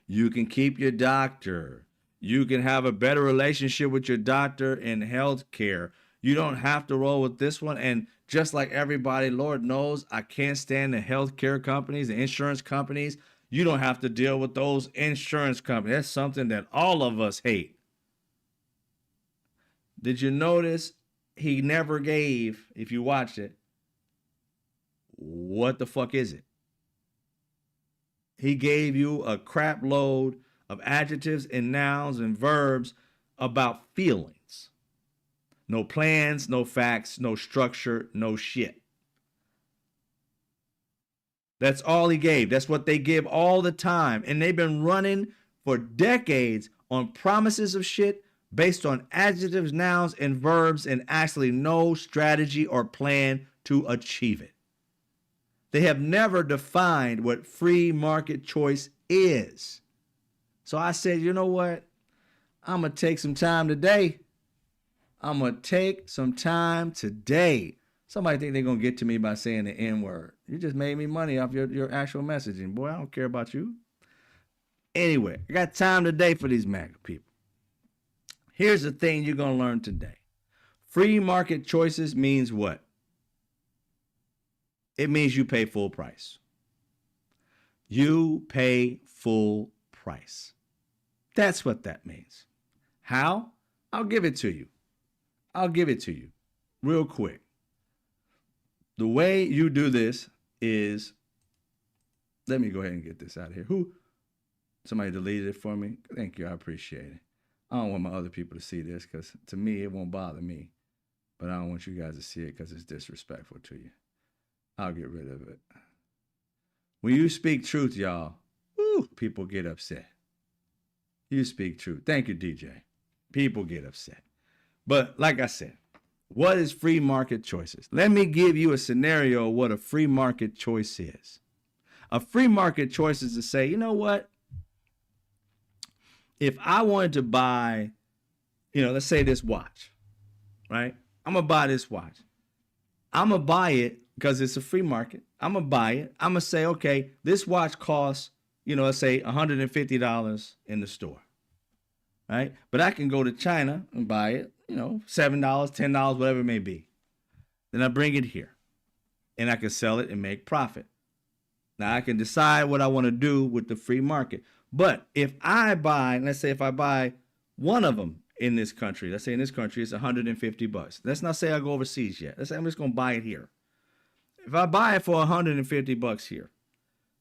You can keep your doctor. You can have a better relationship with your doctor in healthcare. You don't have to roll with this one. And just like everybody, Lord knows, I can't stand the healthcare companies, the insurance companies. You don't have to deal with those insurance companies. That's something that all of us hate. Did you notice he never gave, if you watched it, what the fuck is it? He gave you a crap load of adjectives and nouns and verbs about feelings. No plans, no facts, no structure, no shit. That's all he gave. That's what they give all the time. And they've been running for decades on promises of shit based on adjectives, nouns, and verbs, and actually no strategy or plan to achieve it. They have never defined what free market choice is. So I said, you know what? I'm going to take some time today. Somebody think they're going to get to me by saying the N-word. You just made me money off your actual messaging. Boy, I don't care about you. Anyway, I got time today for these MAGA people. Here's the thing you're going to learn today. Free market choices means what? It means you pay full price. You pay full price. That's what that means. How? I'll give it to you real quick. The way you do this is, let me go ahead and get this out of here. Somebody deleted it for me. Thank you. I appreciate it. I don't want my other people to see this because to me, it won't bother me. But I don't want you guys to see it because it's disrespectful to you. I'll get rid of it. When you speak truth, y'all, people get upset. You speak truth. Thank you, DJ. People get upset. But like I said, what is free market choices? Let me give you a scenario of what a free market choice is. A free market choice is to say, you know what? If I wanted to buy, let's say this watch, right? I'm going to buy this watch. I'm going to buy it because it's a free market. I'm going to buy it. I'm going to say, okay, this watch costs, let's say $150 in the store, right? But I can go to China and buy it, $7, $10, whatever it may be. Then I bring it here and I can sell it and make profit. Now I can decide what I want to do with the free market. But if I buy, let's say if I buy one of them in this country, let's say in this country it's $150. Let's not say I go overseas yet. Let's say I'm just going to buy it here. If I buy it for $150 here,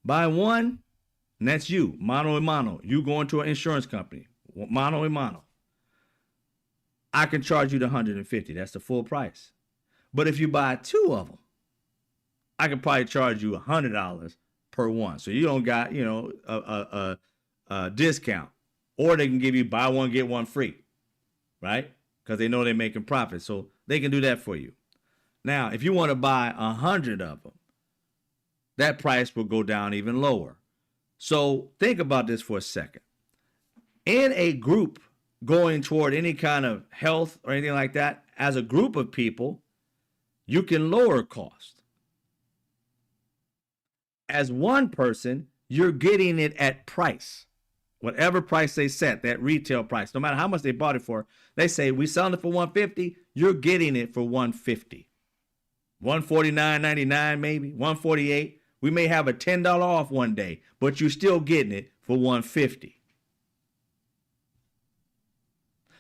buy one, and that's you, mano a mano. You going to an insurance company, mano a mano. I can charge you the $150. That's the full price. But if you buy two of them, I can probably charge you $100 per one. So you don't got, a discount. Or they can give you buy one, get one free, right? Because they know they're making profit. So they can do that for you. Now, if you want to buy 100 of them, that price will go down even lower. So think about this for a second. In a group going toward any kind of health or anything like that, as a group of people, you can lower cost. As one person, you're getting it at price. Whatever price they set, that retail price, no matter how much they bought it for, they say, we selling it for $150, you're getting it for $150. $149.99 maybe, $148. We may have a $10 off one day, but you're still getting it for $150.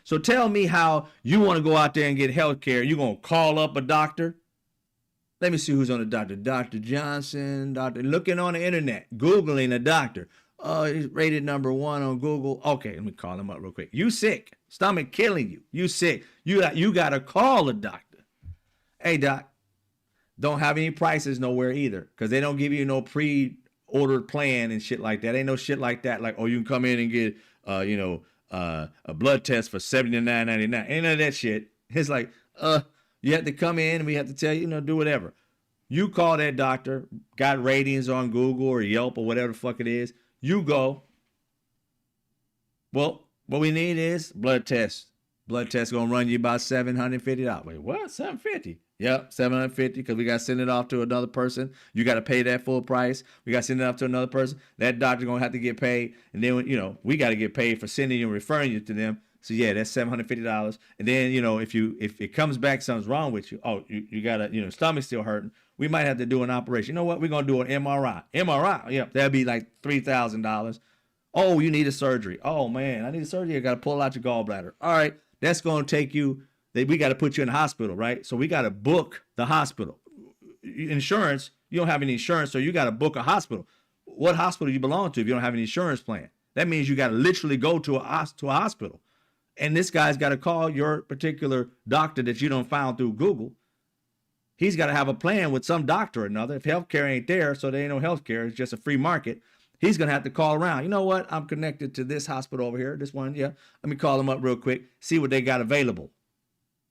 So tell me how you want to go out there and get health care. You're going to call up a doctor? Let me see who's on the doctor. Dr. Johnson, looking on the internet, Googling a doctor. Oh, he's rated number 1 on Google. Okay, let me call him up real quick. You sick. Stomach killing you. You sick. You got to call a doctor. Hey, doc, don't have any prices nowhere either because they don't give you no pre-ordered plan and shit like that. Ain't no shit like that. Like, oh, you can come in and get, a blood test for $79.99. Ain't none of that shit. It's like, you have to come in and we have to tell you, do whatever. You call that doctor, got ratings on Google or Yelp or whatever the fuck it is. You go, well, what we need is blood test. Blood test gonna run you about $750. Wait, what? $750? Yep, $750 because we gotta send it off to another person. You gotta pay that full price. We gotta send it off to another person. That doctor gonna have to get paid, and then we gotta get paid for sending you and referring you to them. So yeah, that's $750. And then if it comes back something's wrong with you, oh you gotta stomach still hurting. We might have to do an operation. You know what? We're gonna do an MRI. MRI, yep, that'd be like $3,000. Oh, you need a surgery. Oh man, I need a surgery. I gotta pull out your gallbladder. All right, that's gonna take you. We got to put you in the hospital, right? So we got to book the hospital. Insurance, you don't have any insurance, so you got to book a hospital. What hospital you belong to if you don't have an insurance plan? That means you got to literally go to a hospital. And this guy's got to call your particular doctor that you don't found through Google. He's got to have a plan with some doctor or another. If healthcare ain't there, so there ain't no healthcare, it's just a free market. He's going to have to call around. You know what? I'm connected to this hospital over here, this one. Yeah, let me call them up real quick, see what they got available.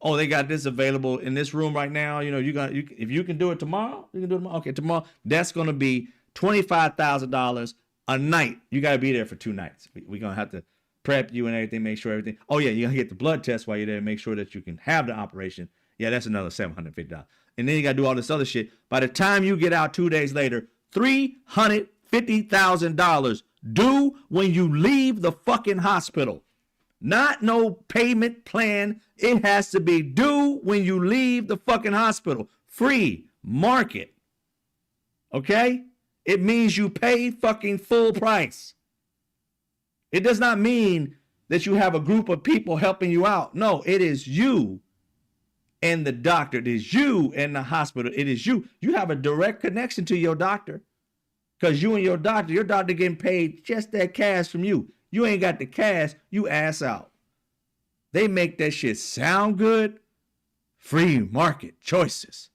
Oh, they got this available in this room right now. If you can do it tomorrow, you can do it tomorrow. Okay, tomorrow, that's going to be $25,000 a night. You got to be there for 2 nights. We're going to have to prep you and everything, make sure everything. Oh, yeah, you're going to get the blood test while you're there, make sure that you can have the operation. Yeah, that's another $750. And then you got to do all this other shit. By the time you get out 2 days later, $350,000 due when you leave the fucking hospital. Not no payment plan. It has to be due when you leave the fucking hospital. Free market. Okay? It means you pay fucking full price. It does not mean that you have a group of people helping you out. No, it is you and the doctor. It is you and the hospital. It is you. You have a direct connection to your doctor because you and your doctor getting paid just that cash from you. You ain't got the cash, you ass out. They make that shit sound good. Free market choices.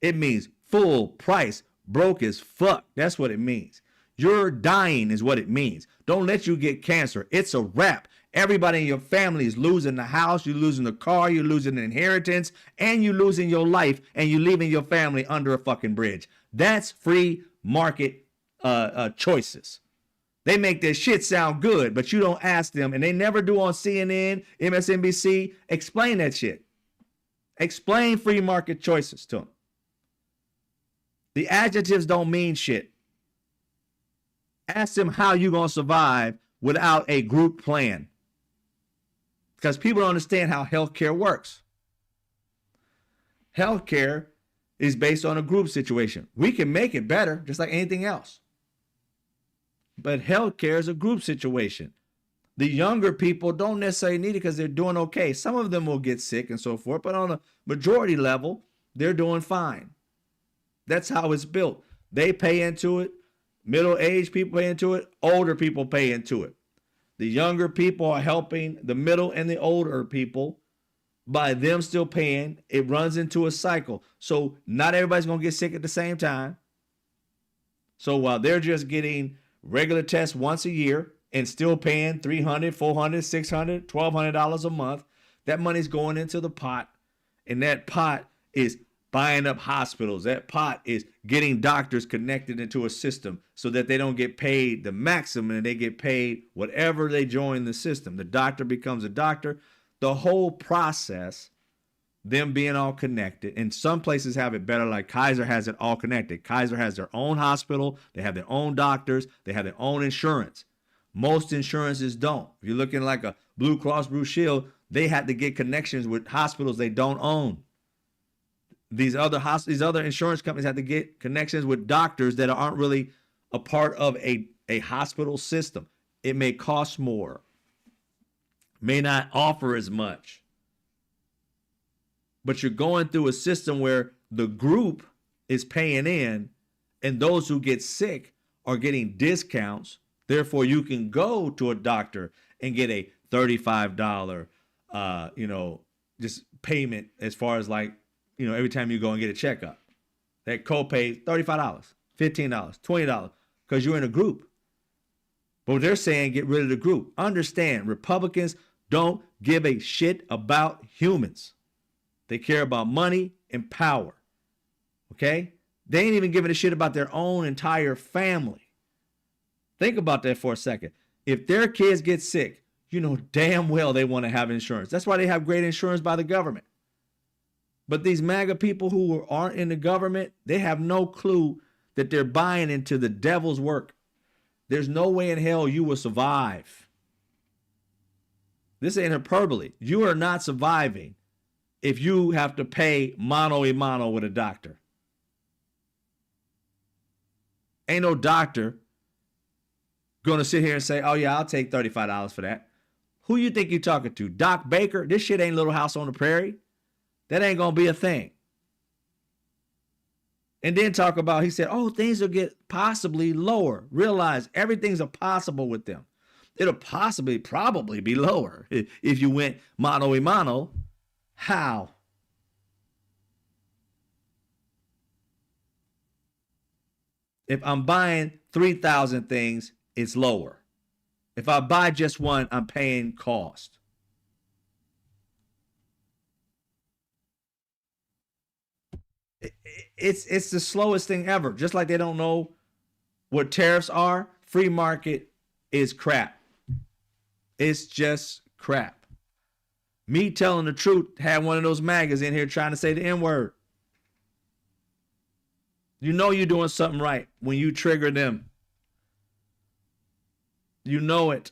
It means full price, broke as fuck. That's what it means. You're dying is what it means. Don't let you get cancer. It's a wrap. Everybody in your family is losing the house, you're losing the car, you're losing the inheritance, and you're losing your life, and you're leaving your family under a fucking bridge. That's free market choices. They make their shit sound good, but you don't ask them, and they never do on CNN, MSNBC. Explain that shit. Explain free market choices to them. The adjectives don't mean shit. Ask them how you going to survive without a group plan. Because people don't understand how healthcare works. Healthcare is based on a group situation. We can make it better, just like anything else. But healthcare is a group situation. The younger people don't necessarily need it because they're doing okay. Some of them will get sick and so forth, but on a majority level, they're doing fine. That's how it's built. They pay into it. Middle-aged people pay into it. Older people pay into it. The younger people are helping the middle and the older people by them still paying. It runs into a cycle. So not everybody's going to get sick at the same time. So while they're just getting regular tests once a year and still paying $300, $400, $600, $1,200 a month, that money's going into the pot, and that pot is buying up hospitals. That pot is getting doctors connected into a system so that they don't get paid the maximum and they get paid whatever they join the system. The doctor becomes a doctor. The whole process, them being all connected, and some places have it better, like Kaiser has it all connected. Kaiser has their own hospital, they have their own doctors, they have their own insurance. Most insurances don't. If you're looking like a Blue Cross Blue Shield, they have to get connections with hospitals they don't own. These other insurance companies have to get connections with doctors that aren't really a part of a hospital system. It may cost more, may not offer as much. But you're going through a system where the group is paying in and those who get sick are getting discounts. Therefore, you can go to a doctor and get a $35, just payment as far as like every time you go and get a checkup. That copay, $35, $15, $20, because you're in a group. But they're saying get rid of the group. Understand, Republicans don't give a shit about humans. They care about money and power. Okay? They ain't even giving a shit about their own entire family. Think about that for a second. If their kids get sick, you know damn well they want to have insurance. That's why they have great insurance by the government. But these MAGA people who aren't in the government, they have no clue that they're buying into the devil's work. There's no way in hell you will survive. This ain't hyperbole. You are not surviving if you have to pay mano a mano with a doctor. Ain't no doctor going to sit here and say, oh yeah, I'll take $35 for that. Who you think you're talking to? Doc Baker? This shit ain't Little House on the Prairie. That ain't going to be a thing. And then talk about, he said, oh, things will get possibly lower. Realize everything's possible with them. It'll probably be lower if you went mano a mano. How? If I'm buying 3,000 things, it's lower. If I buy just one, I'm paying cost. It's the slowest thing ever. Just like they don't know what tariffs are, free market is crap. It's just crap. Me telling the truth had one of those maggots in here trying to say the N-word. You know you're doing something right when you trigger them. You know it.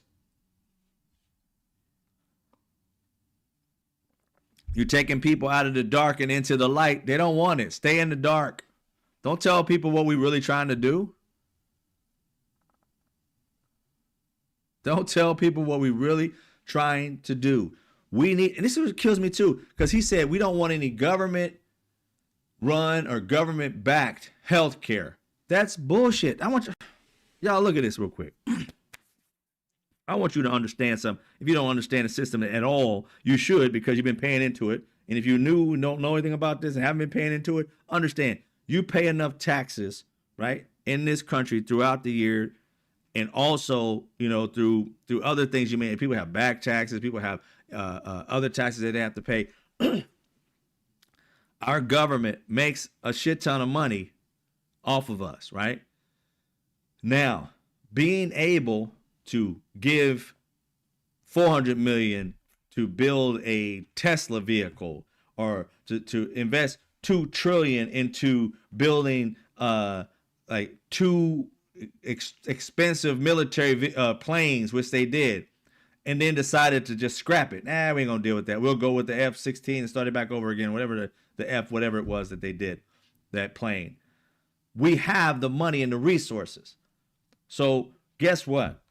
You're taking people out of the dark and into the light. They don't want it. Stay in the dark. Don't tell people what we're really trying to do. Don't tell people what we're really trying to do. We need, and this is what kills me too, because he said we don't want any government run or government backed health care. That's bullshit. I want y'all look at this real quick. I want you to understand something. If you don't understand the system at all, you should, because you've been paying into it. And if you knew and don't know anything about this and haven't been paying into it, understand you pay enough taxes, right, in this country throughout the year, and also, through other things you may. People have back taxes. People have other taxes that they have to pay. Our government makes a shit ton of money off of us, right? Now, being able to give $400 million to build a Tesla vehicle, or to invest $2 trillion into building like two expensive military planes, which they did, and then decided to just scrap it. We ain't gonna deal with that. We'll go with the F-16 and start it back over again, whatever whatever it was that they did, that plane. We have the money and the resources. So guess what?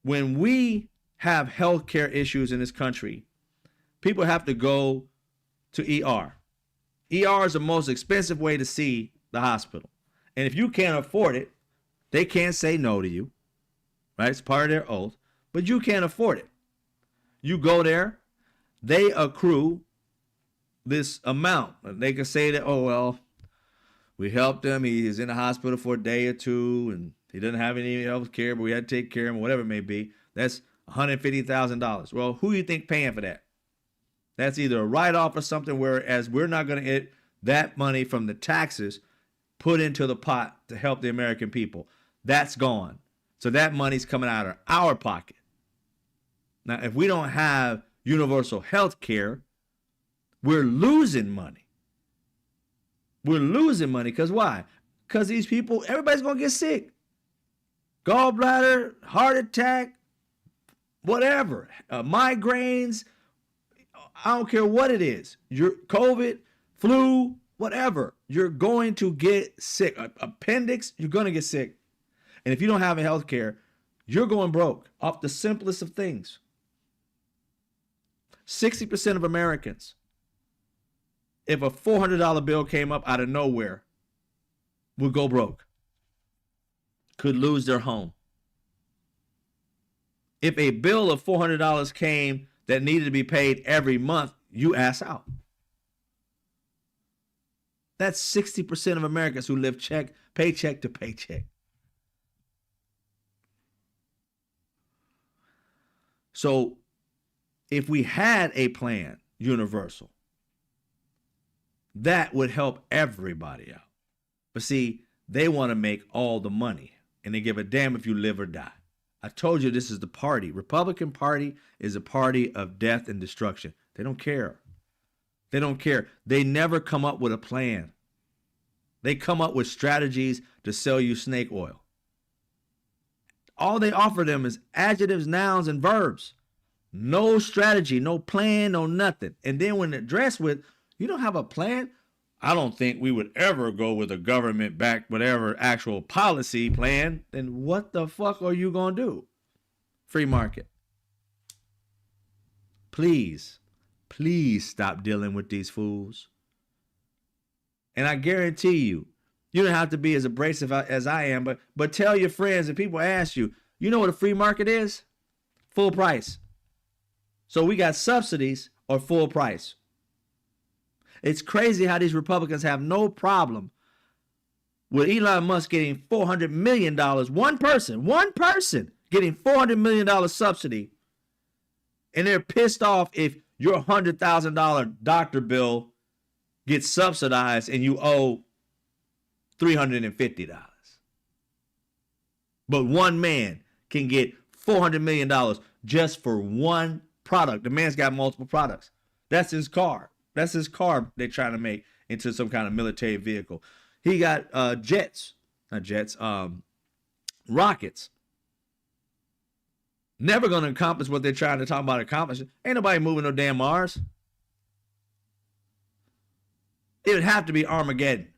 When we have healthcare issues in this country, people have to go to ER. ER is the most expensive way to see the hospital. And if you can't afford it, they can't say no to you, right? It's part of their oath, but you can't afford it. You go there, they accrue this amount. They can say that, oh, well, we helped him. He's in the hospital for a day or two, and he doesn't have any health care, but we had to take care of him, whatever it may be. That's $150,000. Well, who do you think paying for that? That's either a write-off or something, whereas we're not going to get that money from the taxes put into the pot to help the American people. That's gone. So that money's coming out of our pocket. Now, if we don't have universal health care, we're losing money. We're losing money because why? Because these people, everybody's going to get sick. Gallbladder, heart attack, whatever, migraines, I don't care what it is. Your COVID, flu, whatever, you're going to get sick. Appendix, you're going to get sick. And if you don't have a health care, you're going broke off the simplest of things. 60% of Americans, if a $400 bill came up out of nowhere, would go broke. Could lose their home. If a bill of $400 came that needed to be paid every month, you ass out. That's 60% of Americans who live paycheck to paycheck. So if we had a plan, universal, that would help everybody out. But see, they want to make all the money and they give a damn if you live or die. I told you this is the party. Republican Party is a party of death and destruction. They don't care. They don't care. They never come up with a plan. They come up with strategies to sell you snake oil. All they offer them is adjectives, nouns, and verbs. No strategy, no plan, no nothing. And then when addressed with, you don't have a plan? I don't think we would ever go with a government-backed whatever actual policy plan. Then what the fuck are you going to do? Free market. Please, please stop dealing with these fools. And I guarantee you, you don't have to be as abrasive as I am, but tell your friends and people ask you, you know what a free market is? Full price. So we got subsidies or full price. It's crazy how these Republicans have no problem with Elon Musk getting $400 million. One person getting $400 million subsidy. And they're pissed off if your $100,000 doctor bill gets subsidized and you owe $350. But one man can get $400 million just for one product. The man's got multiple products. That's his car. That's his car they're trying to make into some kind of military vehicle. He got rockets. Never going to accomplish what they're trying to talk about accomplishing. Ain't nobody moving no damn Mars. It would have to be Armageddon.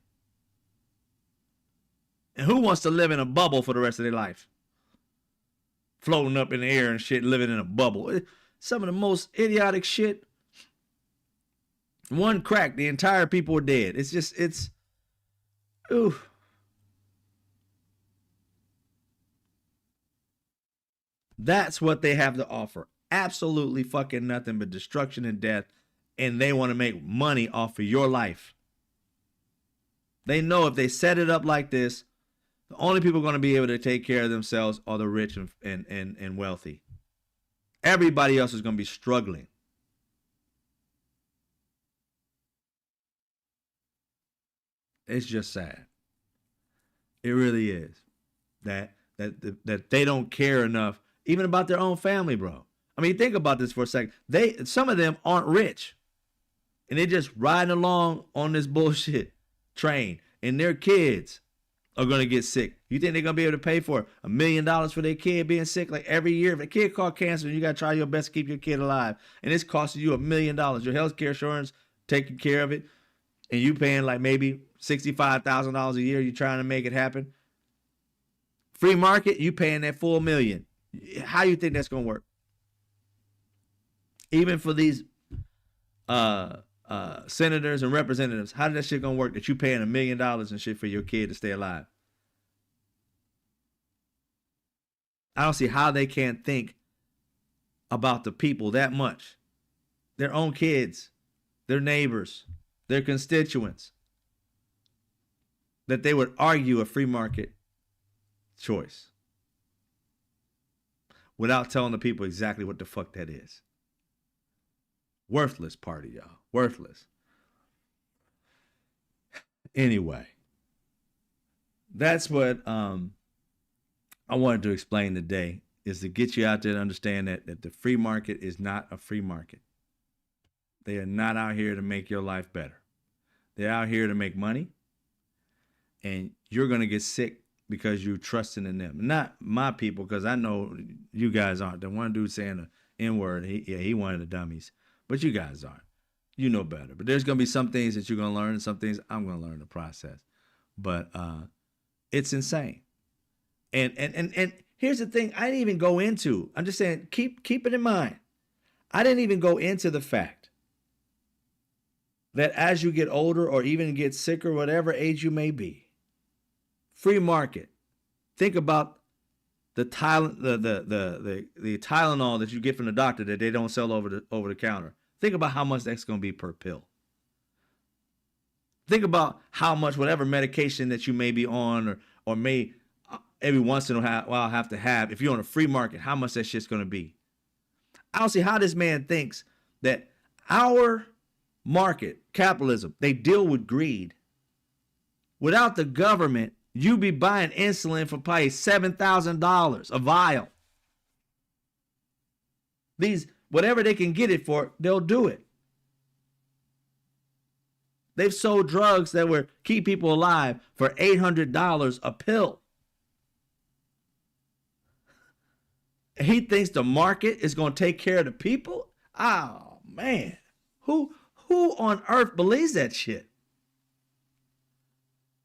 And who wants to live in a bubble for the rest of their life? Floating up in the air and shit, living in a bubble. Some of the most idiotic shit. One crack, the entire people are dead. Ooh. That's what they have to offer. Absolutely fucking nothing but destruction and death. And they want to make money off of your life. They know if they set it up like this, the only people going to be able to take care of themselves are the rich and wealthy. Everybody else is going to be struggling. It's just sad. It really is. That they don't care enough even about their own family, bro. I mean, think about this for a second. Some of them aren't rich. And they're just riding along on this bullshit train. And their kids are going to get sick. You think they're going to be able to pay for $1 million for their kid being sick? Like every year, if a kid caught cancer, you got to try your best to keep your kid alive. And it's costing you $1 million. Your health care insurance taking care of it. And you paying like maybe $65,000 a year. You're trying to make it happen. Free market, you paying that full $1 million. How you think that's going to work? Even for these senators and representatives, how did that shit gonna work that you paying $1 million and shit for your kid to stay alive? I don't see how they can't think about the people that much. Their own kids, their neighbors, their constituents, that they would argue a free market choice without telling the people exactly what the fuck that is. Worthless party, y'all. Worthless. Anyway, that's what I wanted to explain today, is to get you out there to understand that the free market is not a free market. They are not out here to make your life better. They're out here to make money, and you're going to get sick because you're trusting in them. Not my people, because I know you guys aren't. The one dude saying the N-word, he one of the dummies. But you guys aren't. You know better. But there's going to be some things that you're going to learn and some things I'm going to learn in the process. But it's insane. And here's the thing I didn't even go into. I'm just saying, keep it in mind. I didn't even go into the fact that as you get older or even get sicker, whatever age you may be, free market. Think about the Tylenol that you get from the doctor that they don't sell over the counter. Think about how much that's going to be per pill. Think about how much whatever medication that you may be on or may every once in a while have to have, if you're on a free market, how much that shit's going to be. I don't see how this man thinks that our market, capitalism, they deal with greed. Without the government, you be buying insulin for probably $7,000 a vial. These, whatever they can get it for, they'll do it. They've sold drugs that were keep people alive for $800 a pill. And he thinks the market is going to take care of the people? Oh, man. Who on earth believes that shit?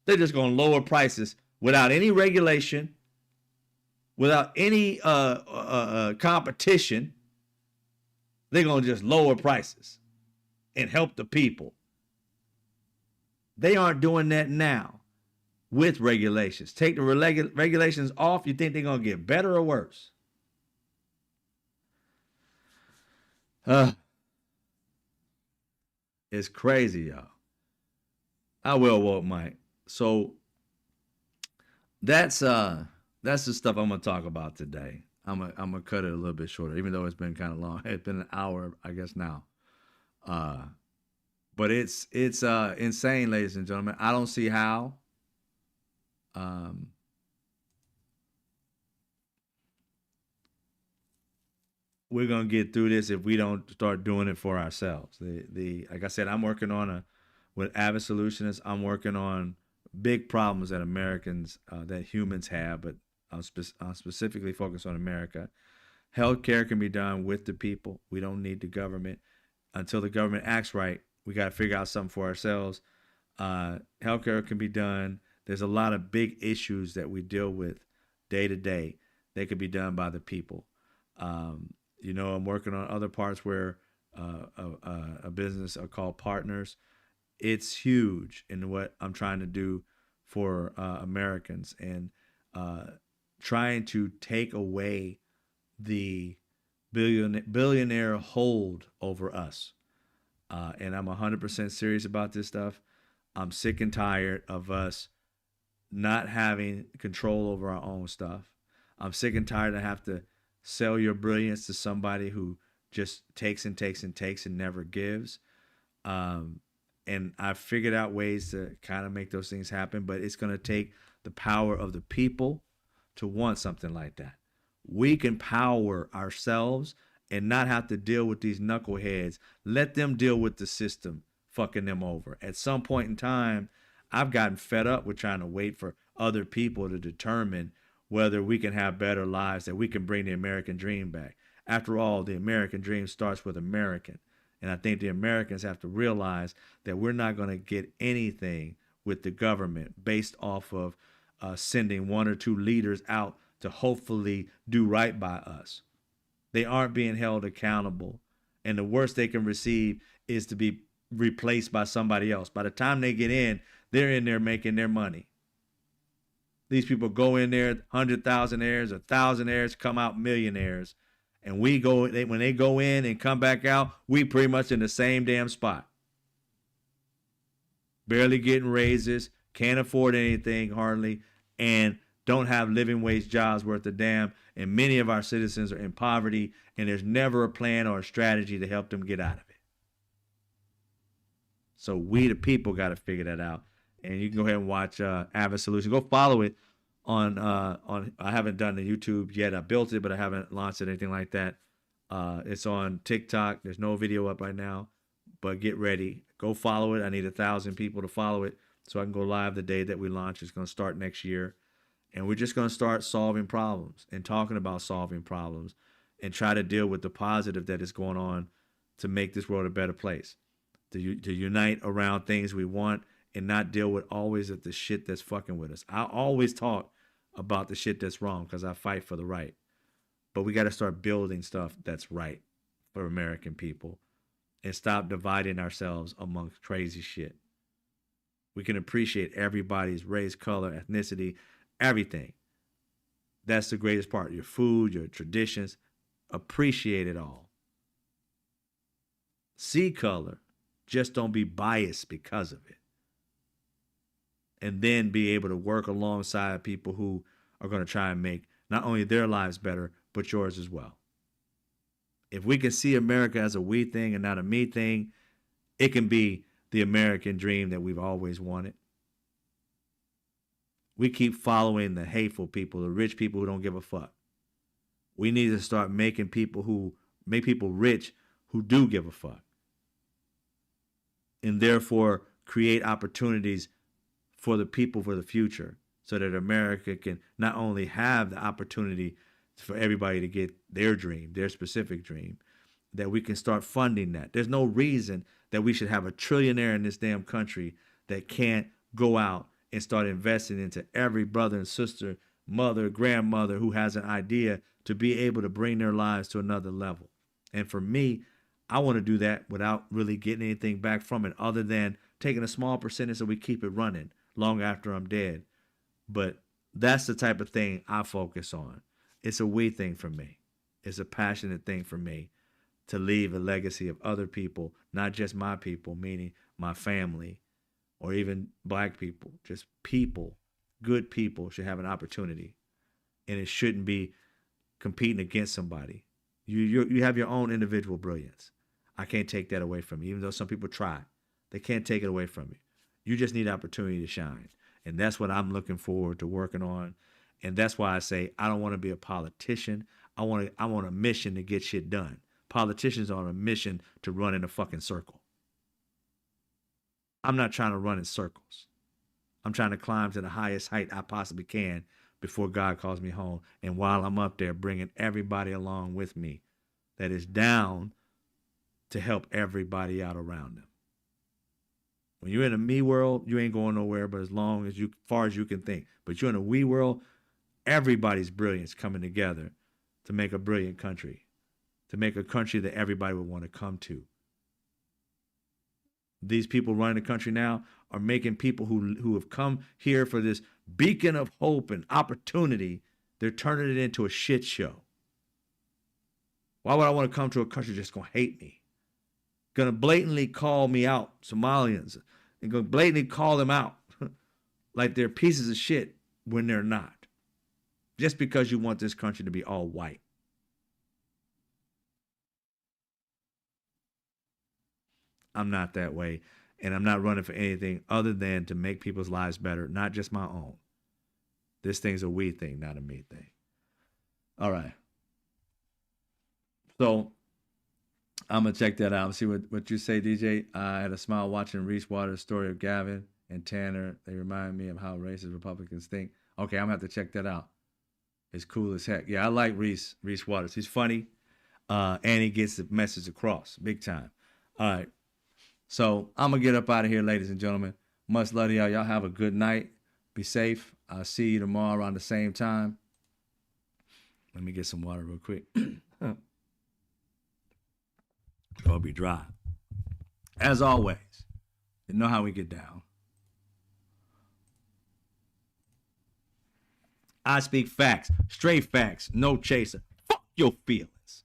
They're just going to lower prices without any regulation, without any competition. They're going to just lower prices and help the people. They aren't doing that now with regulations. Take the regulations off, you think they're going to get better or worse? It's crazy, y'all. I will woke Mike. So that's the stuff I'm gonna talk about today. I'm gonna cut it a little bit shorter, even though it's been kind of long. It's been an hour, I guess now. But it's insane, ladies and gentlemen. I don't see how. We're gonna get through this if we don't start doing it for ourselves. The like I said, I'm working on with Avid Solutionists. I'm working on big problems that Americans that humans have, but I'm specifically focused on America. Healthcare can be done with the people. We don't need the government. Until the government acts right, we got to figure out something for ourselves. Healthcare can be done. There's a lot of big issues that we deal with day to day. They could be done by the people. I'm working on other parts where a business called Partners. It's huge in what I'm trying to do for Americans and trying to take away the billionaire hold over us. And I'm 100% serious about this stuff. I'm sick and tired of us not having control over our own stuff. I'm sick and tired of have to sell your brilliance to somebody who just takes and takes and takes and never gives. And I've figured out ways to kind of make those things happen, but it's going to take the power of the people to want something like that. We can power ourselves and not have to deal with these knuckleheads. Let them deal with the system fucking them over. At some point in time, I've gotten fed up with trying to wait for other people to determine whether we can have better lives, that we can bring the American dream back. After all, the American dream starts with American. And I think the Americans have to realize that we're not going to get anything with the government based off of sending one or two leaders out to hopefully do right by us. They aren't being held accountable. And the worst they can receive is to be replaced by somebody else. By the time they get in, they're in there making their money. These people go in there, 100,000 heirs, 1,000 heirs, come out millionaires. And when they go in and come back out, we pretty much in the same damn spot. Barely getting raises, can't afford anything hardly, and don't have living wage jobs worth a damn. And many of our citizens are in poverty, and there's never a plan or a strategy to help them get out of it. So we, the people, got to figure that out. And you can go ahead and watch Avid Solutions. Go follow it on. I haven't done the YouTube yet. I built it, but I haven't launched it, anything like that. It's on TikTok. There's no video up right now, but get ready. Go follow it. I need 1,000 people to follow it so I can go live the day that we launch. It's going to start next year. And we're just going to start solving problems and talking about solving problems and try to deal with the positive that is going on to make this world a better place. To unite around things we want and not deal with always at the shit that's fucking with us. I always talk about the shit that's wrong because I fight for the right. But we got to start building stuff that's right for American people and stop dividing ourselves amongst crazy shit. We can appreciate everybody's race, color, ethnicity, everything. That's the greatest part. Your food, your traditions. Appreciate it all. See color. Just don't be biased because of it. and then be able to work alongside people who are going to try and make not only their lives better, but yours as well. If we can see America as a we thing and not a me thing, it can be the American dream that we've always wanted. We keep following the hateful people, the rich people who don't give a fuck. We need to start making people rich who do give a fuck. And therefore create opportunities for the people for the future so that America can not only have the opportunity for everybody to get their dream, their specific dream, that we can start funding that. There's no reason that we should have a trillionaire in this damn country that can't go out and start investing into every brother and sister, mother, grandmother who has an idea to be able to bring their lives to another level. And for me, I want to do that without really getting anything back from it other than taking a small percentage so we keep it running long after I'm dead. But that's the type of thing I focus on. It's a we thing for me. It's a passionate thing for me to leave a legacy of other people, not just my people, meaning my family or even black people, just people, good people should have an opportunity. And it shouldn't be competing against somebody. You have your own individual brilliance. I can't take that away from you, even though some people try. They can't take it away from you. You just need opportunity to shine. And that's what I'm looking forward to working on. And that's why I say I don't want to be a politician. I want a mission to get shit done. Politicians are on a mission to run in a fucking circle. I'm not trying to run in circles. I'm trying to climb to the highest height I possibly can before God calls me home. And while I'm up there, bringing everybody along with me that is down to help everybody out around them. When you're in a me world, you ain't going nowhere, but far as you can think. But you're in a we world, everybody's brilliance coming together to make a brilliant country, to make a country that everybody would want to come to. These people running the country now are making people who have come here for this beacon of hope and opportunity, they're turning it into a shit show. Why would I want to come to a country that's going to hate me? Going to blatantly call me out, Somalians, and going to blatantly call them out like they're pieces of shit when they're not. Just because you want this country to be all white. I'm not that way, and I'm not running for anything other than to make people's lives better, not just my own. This thing's a we thing, not a me thing. All right. So I'm going to check that out. See what you say, DJ. I had a smile watching Reese Waters' story of Gavin and Tanner. They remind me of how racist Republicans think. Okay, I'm going to have to check that out. It's cool as heck. Yeah, I like Reese Waters. He's funny, and he gets the message across big time. All right. So I'm going to get up out of here, ladies and gentlemen. Much love to y'all. Y'all have a good night. Be safe. I'll see you tomorrow around the same time. Let me get some water real quick. It'll be dry. As always, you know how we get down. I speak facts, straight facts, no chaser. Fuck your feelings.